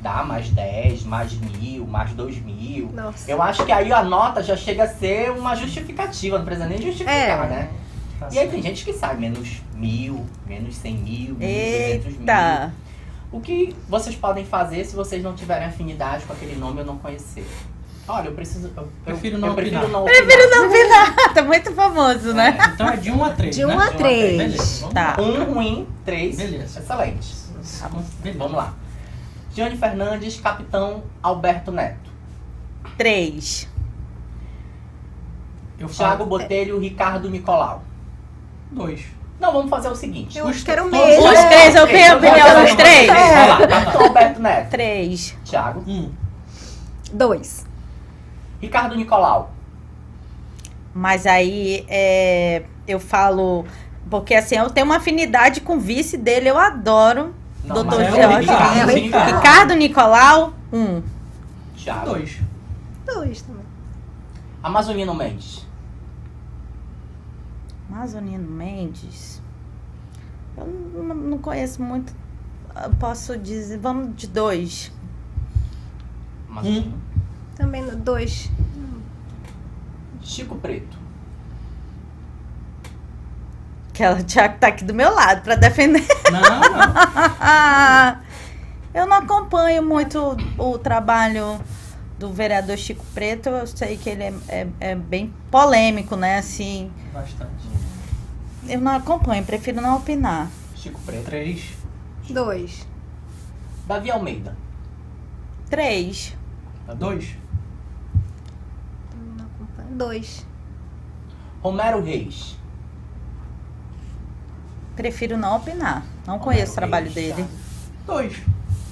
Dá mais 10, mais 1.000, mais 2.000. Nossa. Eu acho que aí a nota já chega a ser uma justificativa, não precisa nem justificar, né? Tá E aí tem gente que sai menos 1.000, menos 100.000, menos 200.000. Eita. O que vocês podem fazer se vocês não tiverem afinidade com aquele nome ou não conhecer? Olha, eu prefiro não Prefiro não opinar. Tá muito famoso, né? Então é de 1 a 3, De 1 né? a 3. Beleza. Tá. 1 ruim, 3 Beleza. excelente. Beleza. Vamos lá. Jeane Fernandes, capitão Alberto Neto. 3. Eu Thiago falo Botelho, Ricardo Nicolau. 2. Não, vamos fazer o seguinte. Eu quero Todos mesmo. Os três, eu tenho a opinião dos três. Vamos lá, capitão Alberto Neto. 3. Thiago. 2. Ricardo Nicolau. Mas aí eu falo, porque assim, eu tenho uma afinidade com o vice dele, eu adoro. Não, Doutor mas é o Jorge. Ricardo, Ricardo. Ricardo Nicolau, 1. Thiago. 2. 2 também. Amazonino Mendes. Amazonino Mendes. Eu não conheço muito. Eu posso dizer, vamos de 2. Amazonino. Também 2. Chico Preto. Que o Thiago tá aqui do meu lado pra defender. Não. Eu não acompanho muito o trabalho do vereador Chico Preto. Eu sei que ele é bem polêmico, né? Assim, Bastante. eu não acompanho, prefiro não opinar. Chico Preto. 3. 2. Davi Almeida. 3. 2. 2. Romero Reis. Prefiro não opinar. Não conheço o trabalho dele. 2.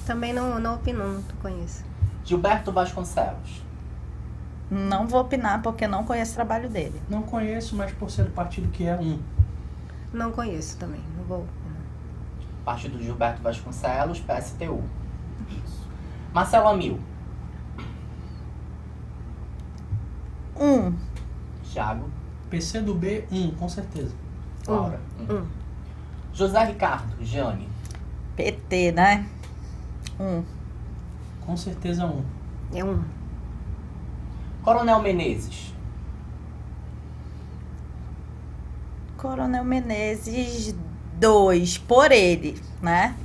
Também não opino, não conheço. Gilberto Vasconcelos. Não vou opinar porque não conheço o trabalho dele. Não conheço, mas por ser do partido que é 1. Não conheço também, não vou. Partido de Gilberto Vasconcelos, PSTU. Isso. Marcelo Amil. Thiago. PC do B, 1, com certeza. Laura. José Ricardo. Jeane. PT, né? Com certeza 1. É 1. Coronel Menezes. Coronel Menezes, 2, por ele, né?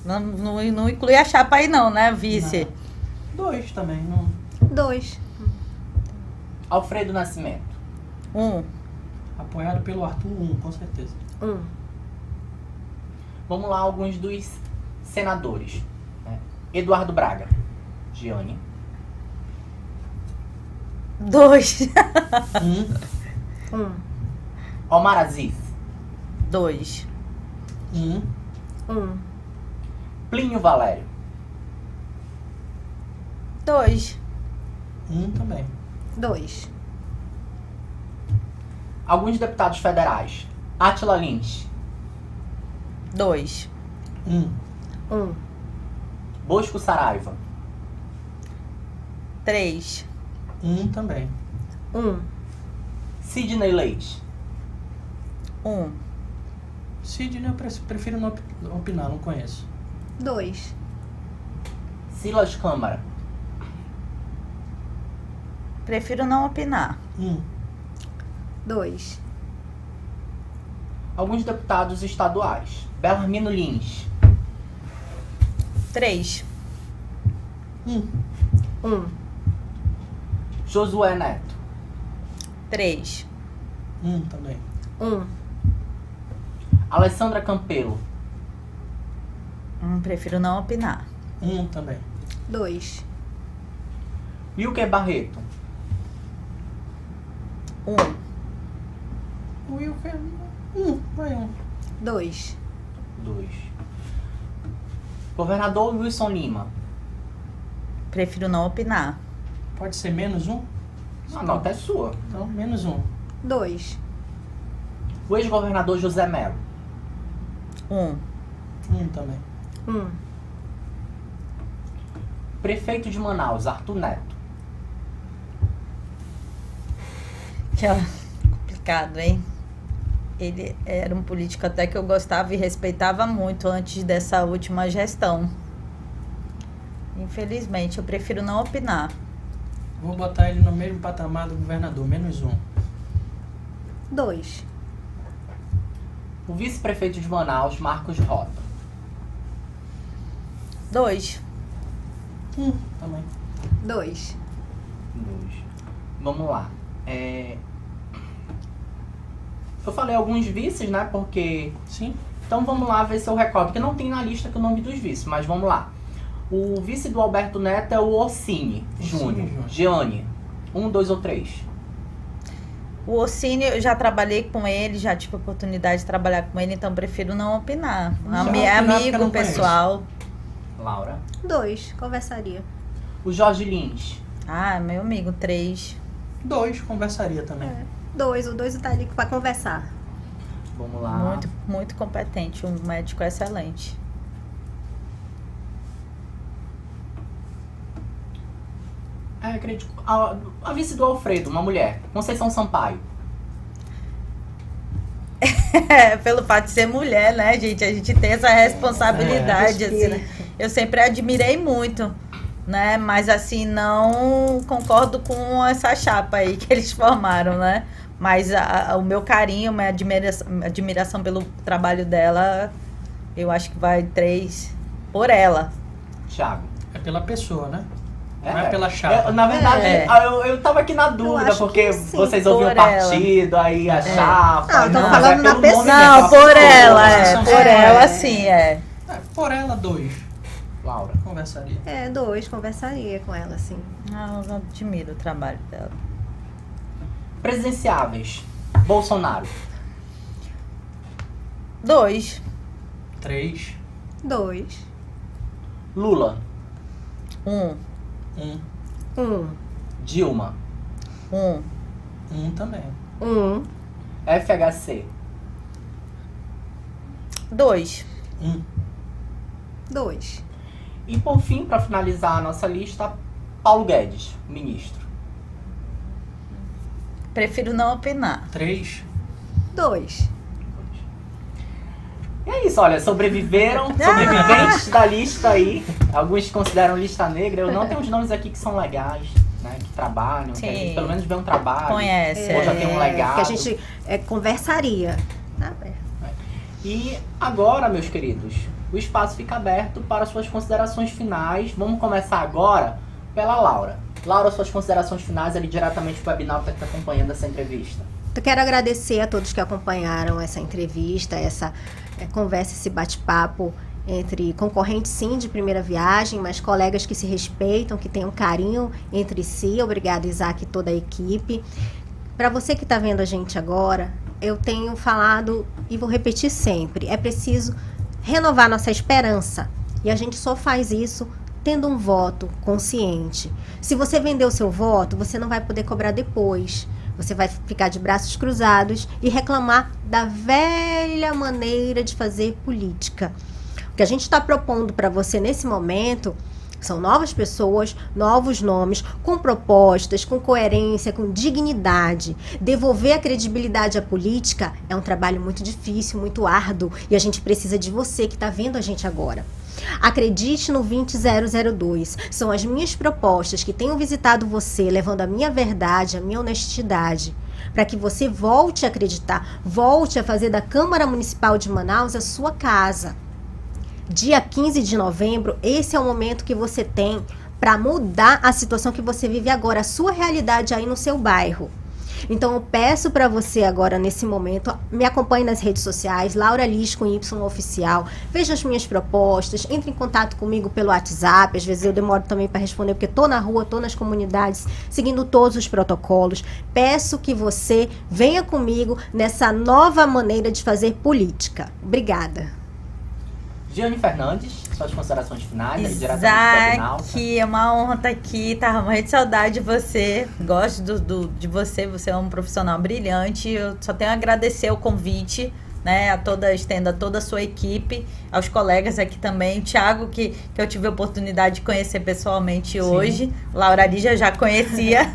Não inclui a chapa aí não, né, vice? 2 também. Não... 2. Alfredo Nascimento. 1. Apoiado pelo Arthur, 1, com certeza. 1. Vamos lá, alguns dos senadores. Né? Eduardo Braga. Jeane. 2. 1. Omar Aziz. 2. 1. 1. Plínio Valério. 2. 1 também. 2. Alguns deputados federais. Átila Lins. 2. 1. 1. Bosco Saraiva. 3. 1 também. 1. Sidney Leite. 1. Sidney eu prefiro não opinar, não conheço. 2. Silas Câmara. Prefiro não opinar. 1. 2. Alguns deputados estaduais. Belarmino Lins. 3. 1. 1. Josué Neto. 3. 1 também. 1. Alessandra Campelo. Prefiro não opinar. 1 também. 2. Wilker Barreto. 1. Wilker, 1. Vai 1. 2. 2. Governador Wilson Lima. Prefiro não opinar. Pode ser menos 1? A nota é sua. Então, menos 1. 2. O ex-governador José Melo. 1. 1 também. 1. Prefeito de Manaus, Arthur Neto. Que é complicado, hein? Ele era um político até que eu gostava e respeitava muito antes dessa última gestão. Infelizmente, eu prefiro não opinar. Vou botar ele no mesmo patamar do governador, menos 1. 2. O vice-prefeito de Manaus, Marcos Rota. 2. 1 também. 2. 2. Vamos lá. Eu falei alguns vices, né? Porque... Sim. Então vamos lá ver se eu recordo. Porque não tem na lista que o nome dos vices, mas vamos lá. O vice do Alberto Neto é o Ossini Júnior. Jeane. 1, 2 ou 3? O Ossini, eu já trabalhei com ele, já tive a oportunidade de trabalhar com ele, então prefiro não opinar. Não É opinar porque eu amigo, não pessoal. Laura. 2. Conversaria. O Jorge Lins. Ah, meu amigo, 3. 2, conversaria também. 2. O 2 tá ali pra conversar. Vamos lá. Muito, muito competente, um médico excelente. Acredito. A vice do Alfredo, uma mulher. Conceição Sampaio. Pelo fato de ser mulher, né, gente? A gente tem essa responsabilidade, assim, né? Eu sempre admirei muito, né? Mas, assim, não concordo com essa chapa aí que eles formaram, né? Mas o meu carinho, minha admiração pelo trabalho dela, eu acho que vai 3 por ela. Thiago. É pela pessoa, né? Não é pela chapa. É, na verdade, É. eu tava aqui na dúvida, acho porque que sim, vocês ouviam o por partido, aí a chapa. Ah, eu tô mas falando pelo na pessoa. nome Não, da por pessoa. ela, Conceição por Sampaio. ela sim, é. Por ela, 2. Laura. Conversaria. 2. Conversaria com ela, sim. Eu admiro o trabalho dela. Presidenciáveis. Bolsonaro. 2. 3. 2. Lula. 1. 1. 1. Dilma. 1. 1 também. 1. FHC. 2. 1. 2. E por fim, para finalizar a nossa lista, Paulo Guedes, ministro. Prefiro não opinar. 3. 2. E é isso, olha, sobreviventes da lista aí. Alguns consideram lista negra. Eu não tenho os nomes aqui que são legais, né? Que trabalham, que a gente pelo menos vê um trabalho. Conhece. Ou já tem um legado. Que a gente conversaria. E agora, meus queridos, o espaço fica aberto para suas considerações finais. Vamos começar agora pela Laura. Laura, suas considerações finais ali diretamente para o Webnauta que está acompanhando essa entrevista. Eu quero agradecer a todos que acompanharam essa entrevista, essa conversa, esse bate-papo entre concorrentes, sim, de primeira viagem, mas colegas que se respeitam, que têm um carinho entre si. Obrigada, Isaac, e toda a equipe. Para você que está vendo a gente agora, eu tenho falado e vou repetir sempre, é preciso renovar nossa esperança. E a gente só faz isso tendo um voto consciente. Se você vender o seu voto, você não vai poder cobrar depois. Você vai ficar de braços cruzados e reclamar da velha maneira de fazer política. O que a gente está propondo para você nesse momento são novas pessoas, novos nomes, com propostas, com coerência, com dignidade. Devolver a credibilidade à política é um trabalho muito difícil, muito árduo, e a gente precisa de você que está vendo a gente agora. Acredite no 20002. São as minhas propostas que tenham visitado você, levando a minha verdade, a minha honestidade, para que você volte a acreditar, volte a fazer da Câmara Municipal de Manaus a sua casa. Dia 15 de novembro, esse é o momento que você tem para mudar a situação que você vive agora, a sua realidade aí no seu bairro. Então, eu peço para você agora, nesse momento, me acompanhe nas redes sociais, Laura Liz com Y oficial, veja as minhas propostas, entre em contato comigo pelo WhatsApp, às vezes eu demoro também para responder, porque estou na rua, estou nas comunidades, seguindo todos os protocolos. Peço que você venha comigo nessa nova maneira de fazer política. Obrigada. Giane Fernandes, suas considerações finais, aí, diretamente do Webnauta. Isaac, é uma honra estar aqui, tava morrendo de saudade de você, gosto de você, você é um profissional brilhante, eu só tenho a agradecer o convite, né, estendo a toda a sua equipe, aos colegas aqui também, o Thiago, que eu tive a oportunidade de conhecer pessoalmente hoje, Laura Lígia já conhecia,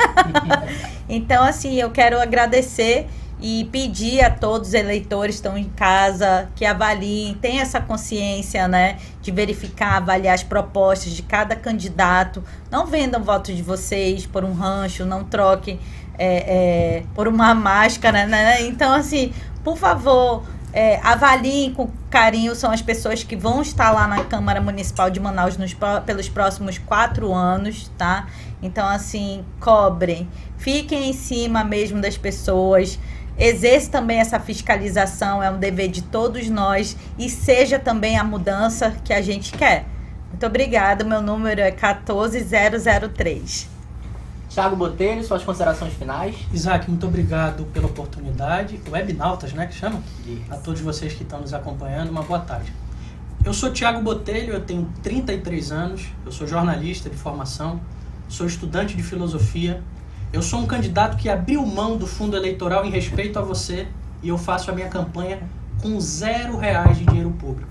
então assim, eu quero agradecer e pedir a todos os eleitores que estão em casa, que avaliem, tenham essa consciência, né, de verificar, avaliar as propostas de cada candidato. Não vendam votos de vocês por um rancho, não troquem por uma máscara, né? Então, assim, por favor, avaliem com carinho, são as pessoas que vão estar lá na Câmara Municipal de Manaus pelos próximos 4 anos, tá? Então, assim, cobrem, fiquem em cima mesmo das pessoas, exerça também essa fiscalização, é um dever de todos nós e seja também a mudança que a gente quer. Muito obrigada, meu número é 14003. Thiago Botelho, suas considerações finais. Isaac, muito obrigado pela oportunidade. Webnautas, né, que chama? Isso. A todos vocês que estão nos acompanhando, uma boa tarde. Eu sou Thiago Botelho, eu tenho 33 anos, eu sou jornalista de formação, sou estudante de filosofia. Eu sou um candidato que abriu mão do fundo eleitoral em respeito a você e eu faço a minha campanha com R$0 de dinheiro público.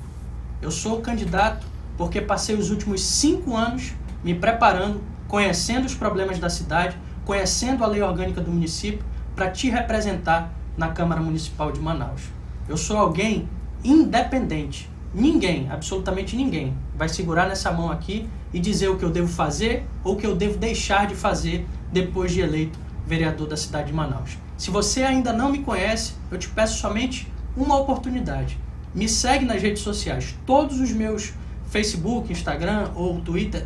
Eu sou candidato porque passei os últimos 5 anos me preparando, conhecendo os problemas da cidade, conhecendo a lei orgânica do município para te representar na Câmara Municipal de Manaus. Eu sou alguém independente. Ninguém, absolutamente ninguém, vai segurar nessa mão aqui e dizer o que eu devo fazer ou o que eu devo deixar de fazer depois de eleito vereador da cidade de Manaus. Se você ainda não me conhece, eu te peço somente uma oportunidade. Me segue nas redes sociais. Todos os meus Facebook, Instagram ou Twitter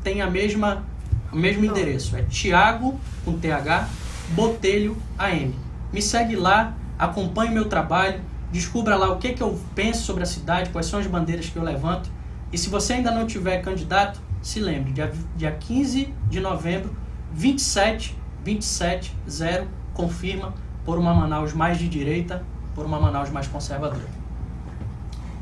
têm o mesmo endereço. É Thiago, com TH, Botelho AM. Me segue lá, acompanhe meu trabalho, descubra lá o que eu penso sobre a cidade, quais são as bandeiras que eu levanto. E se você ainda não tiver candidato, se lembre, dia 15 de novembro, 270, confirma, por uma Manaus mais de direita, por uma Manaus mais conservadora.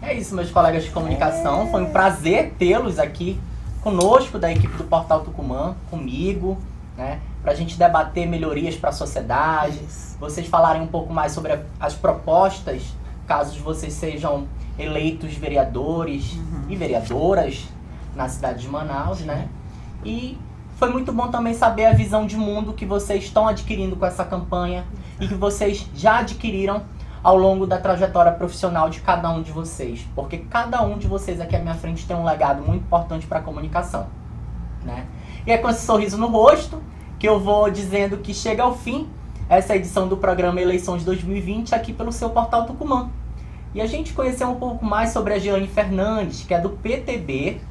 É isso, meus colegas de comunicação. Foi um prazer tê-los aqui conosco, da equipe do Portal Tucumã, comigo, né? Para a gente debater melhorias para a sociedade, vocês falarem um pouco mais sobre as propostas, caso vocês sejam eleitos vereadores e vereadoras na cidade de Manaus, né? E Foi muito bom também saber a visão de mundo que vocês estão adquirindo com essa campanha e que vocês já adquiriram ao longo da trajetória profissional de cada um de vocês. Porque cada um de vocês aqui à minha frente tem um legado muito importante para a comunicação, né? E é com esse sorriso no rosto que eu vou dizendo que chega ao fim essa edição do programa Eleições 2020 aqui pelo seu Portal Tucumã. E a gente conheceu um pouco mais sobre a Jeane Fernandes, que é do PTB,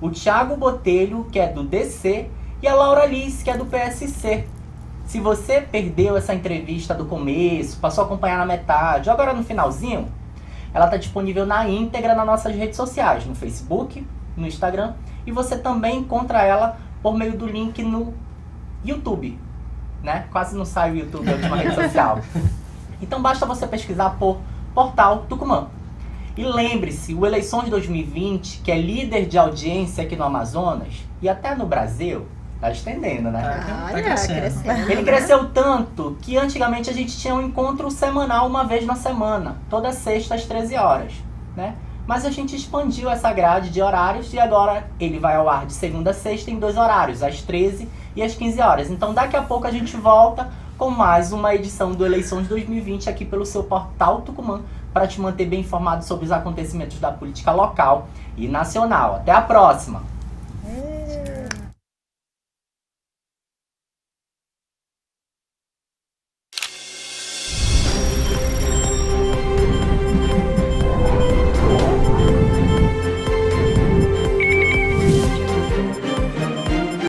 o Thiago Botelho, que é do DC, e a Laura Alice, que é do PSC. Se você perdeu essa entrevista do começo, passou a acompanhar na metade, ou agora no finalzinho, ela está disponível na íntegra nas nossas redes sociais, no Facebook, no Instagram, e você também encontra ela por meio do link no YouTube, né? Quase não sai o YouTube, a última rede social. Então basta você pesquisar por Portal Tucumã. E lembre-se, o Eleições 2020, que é líder de audiência aqui no Amazonas, e até no Brasil, tá estendendo, né? Tá crescendo. Ele cresceu tanto que antigamente a gente tinha um encontro semanal uma vez na semana, toda sexta às 13 horas, né? Mas a gente expandiu essa grade de horários e agora ele vai ao ar de segunda a sexta em 2 horários, às 13 e às 15 horas. Então daqui a pouco a gente volta com mais uma edição do Eleições 2020 aqui pelo seu Portal Tucumã, para te manter bem informado sobre os acontecimentos da política local e nacional. Até a próxima!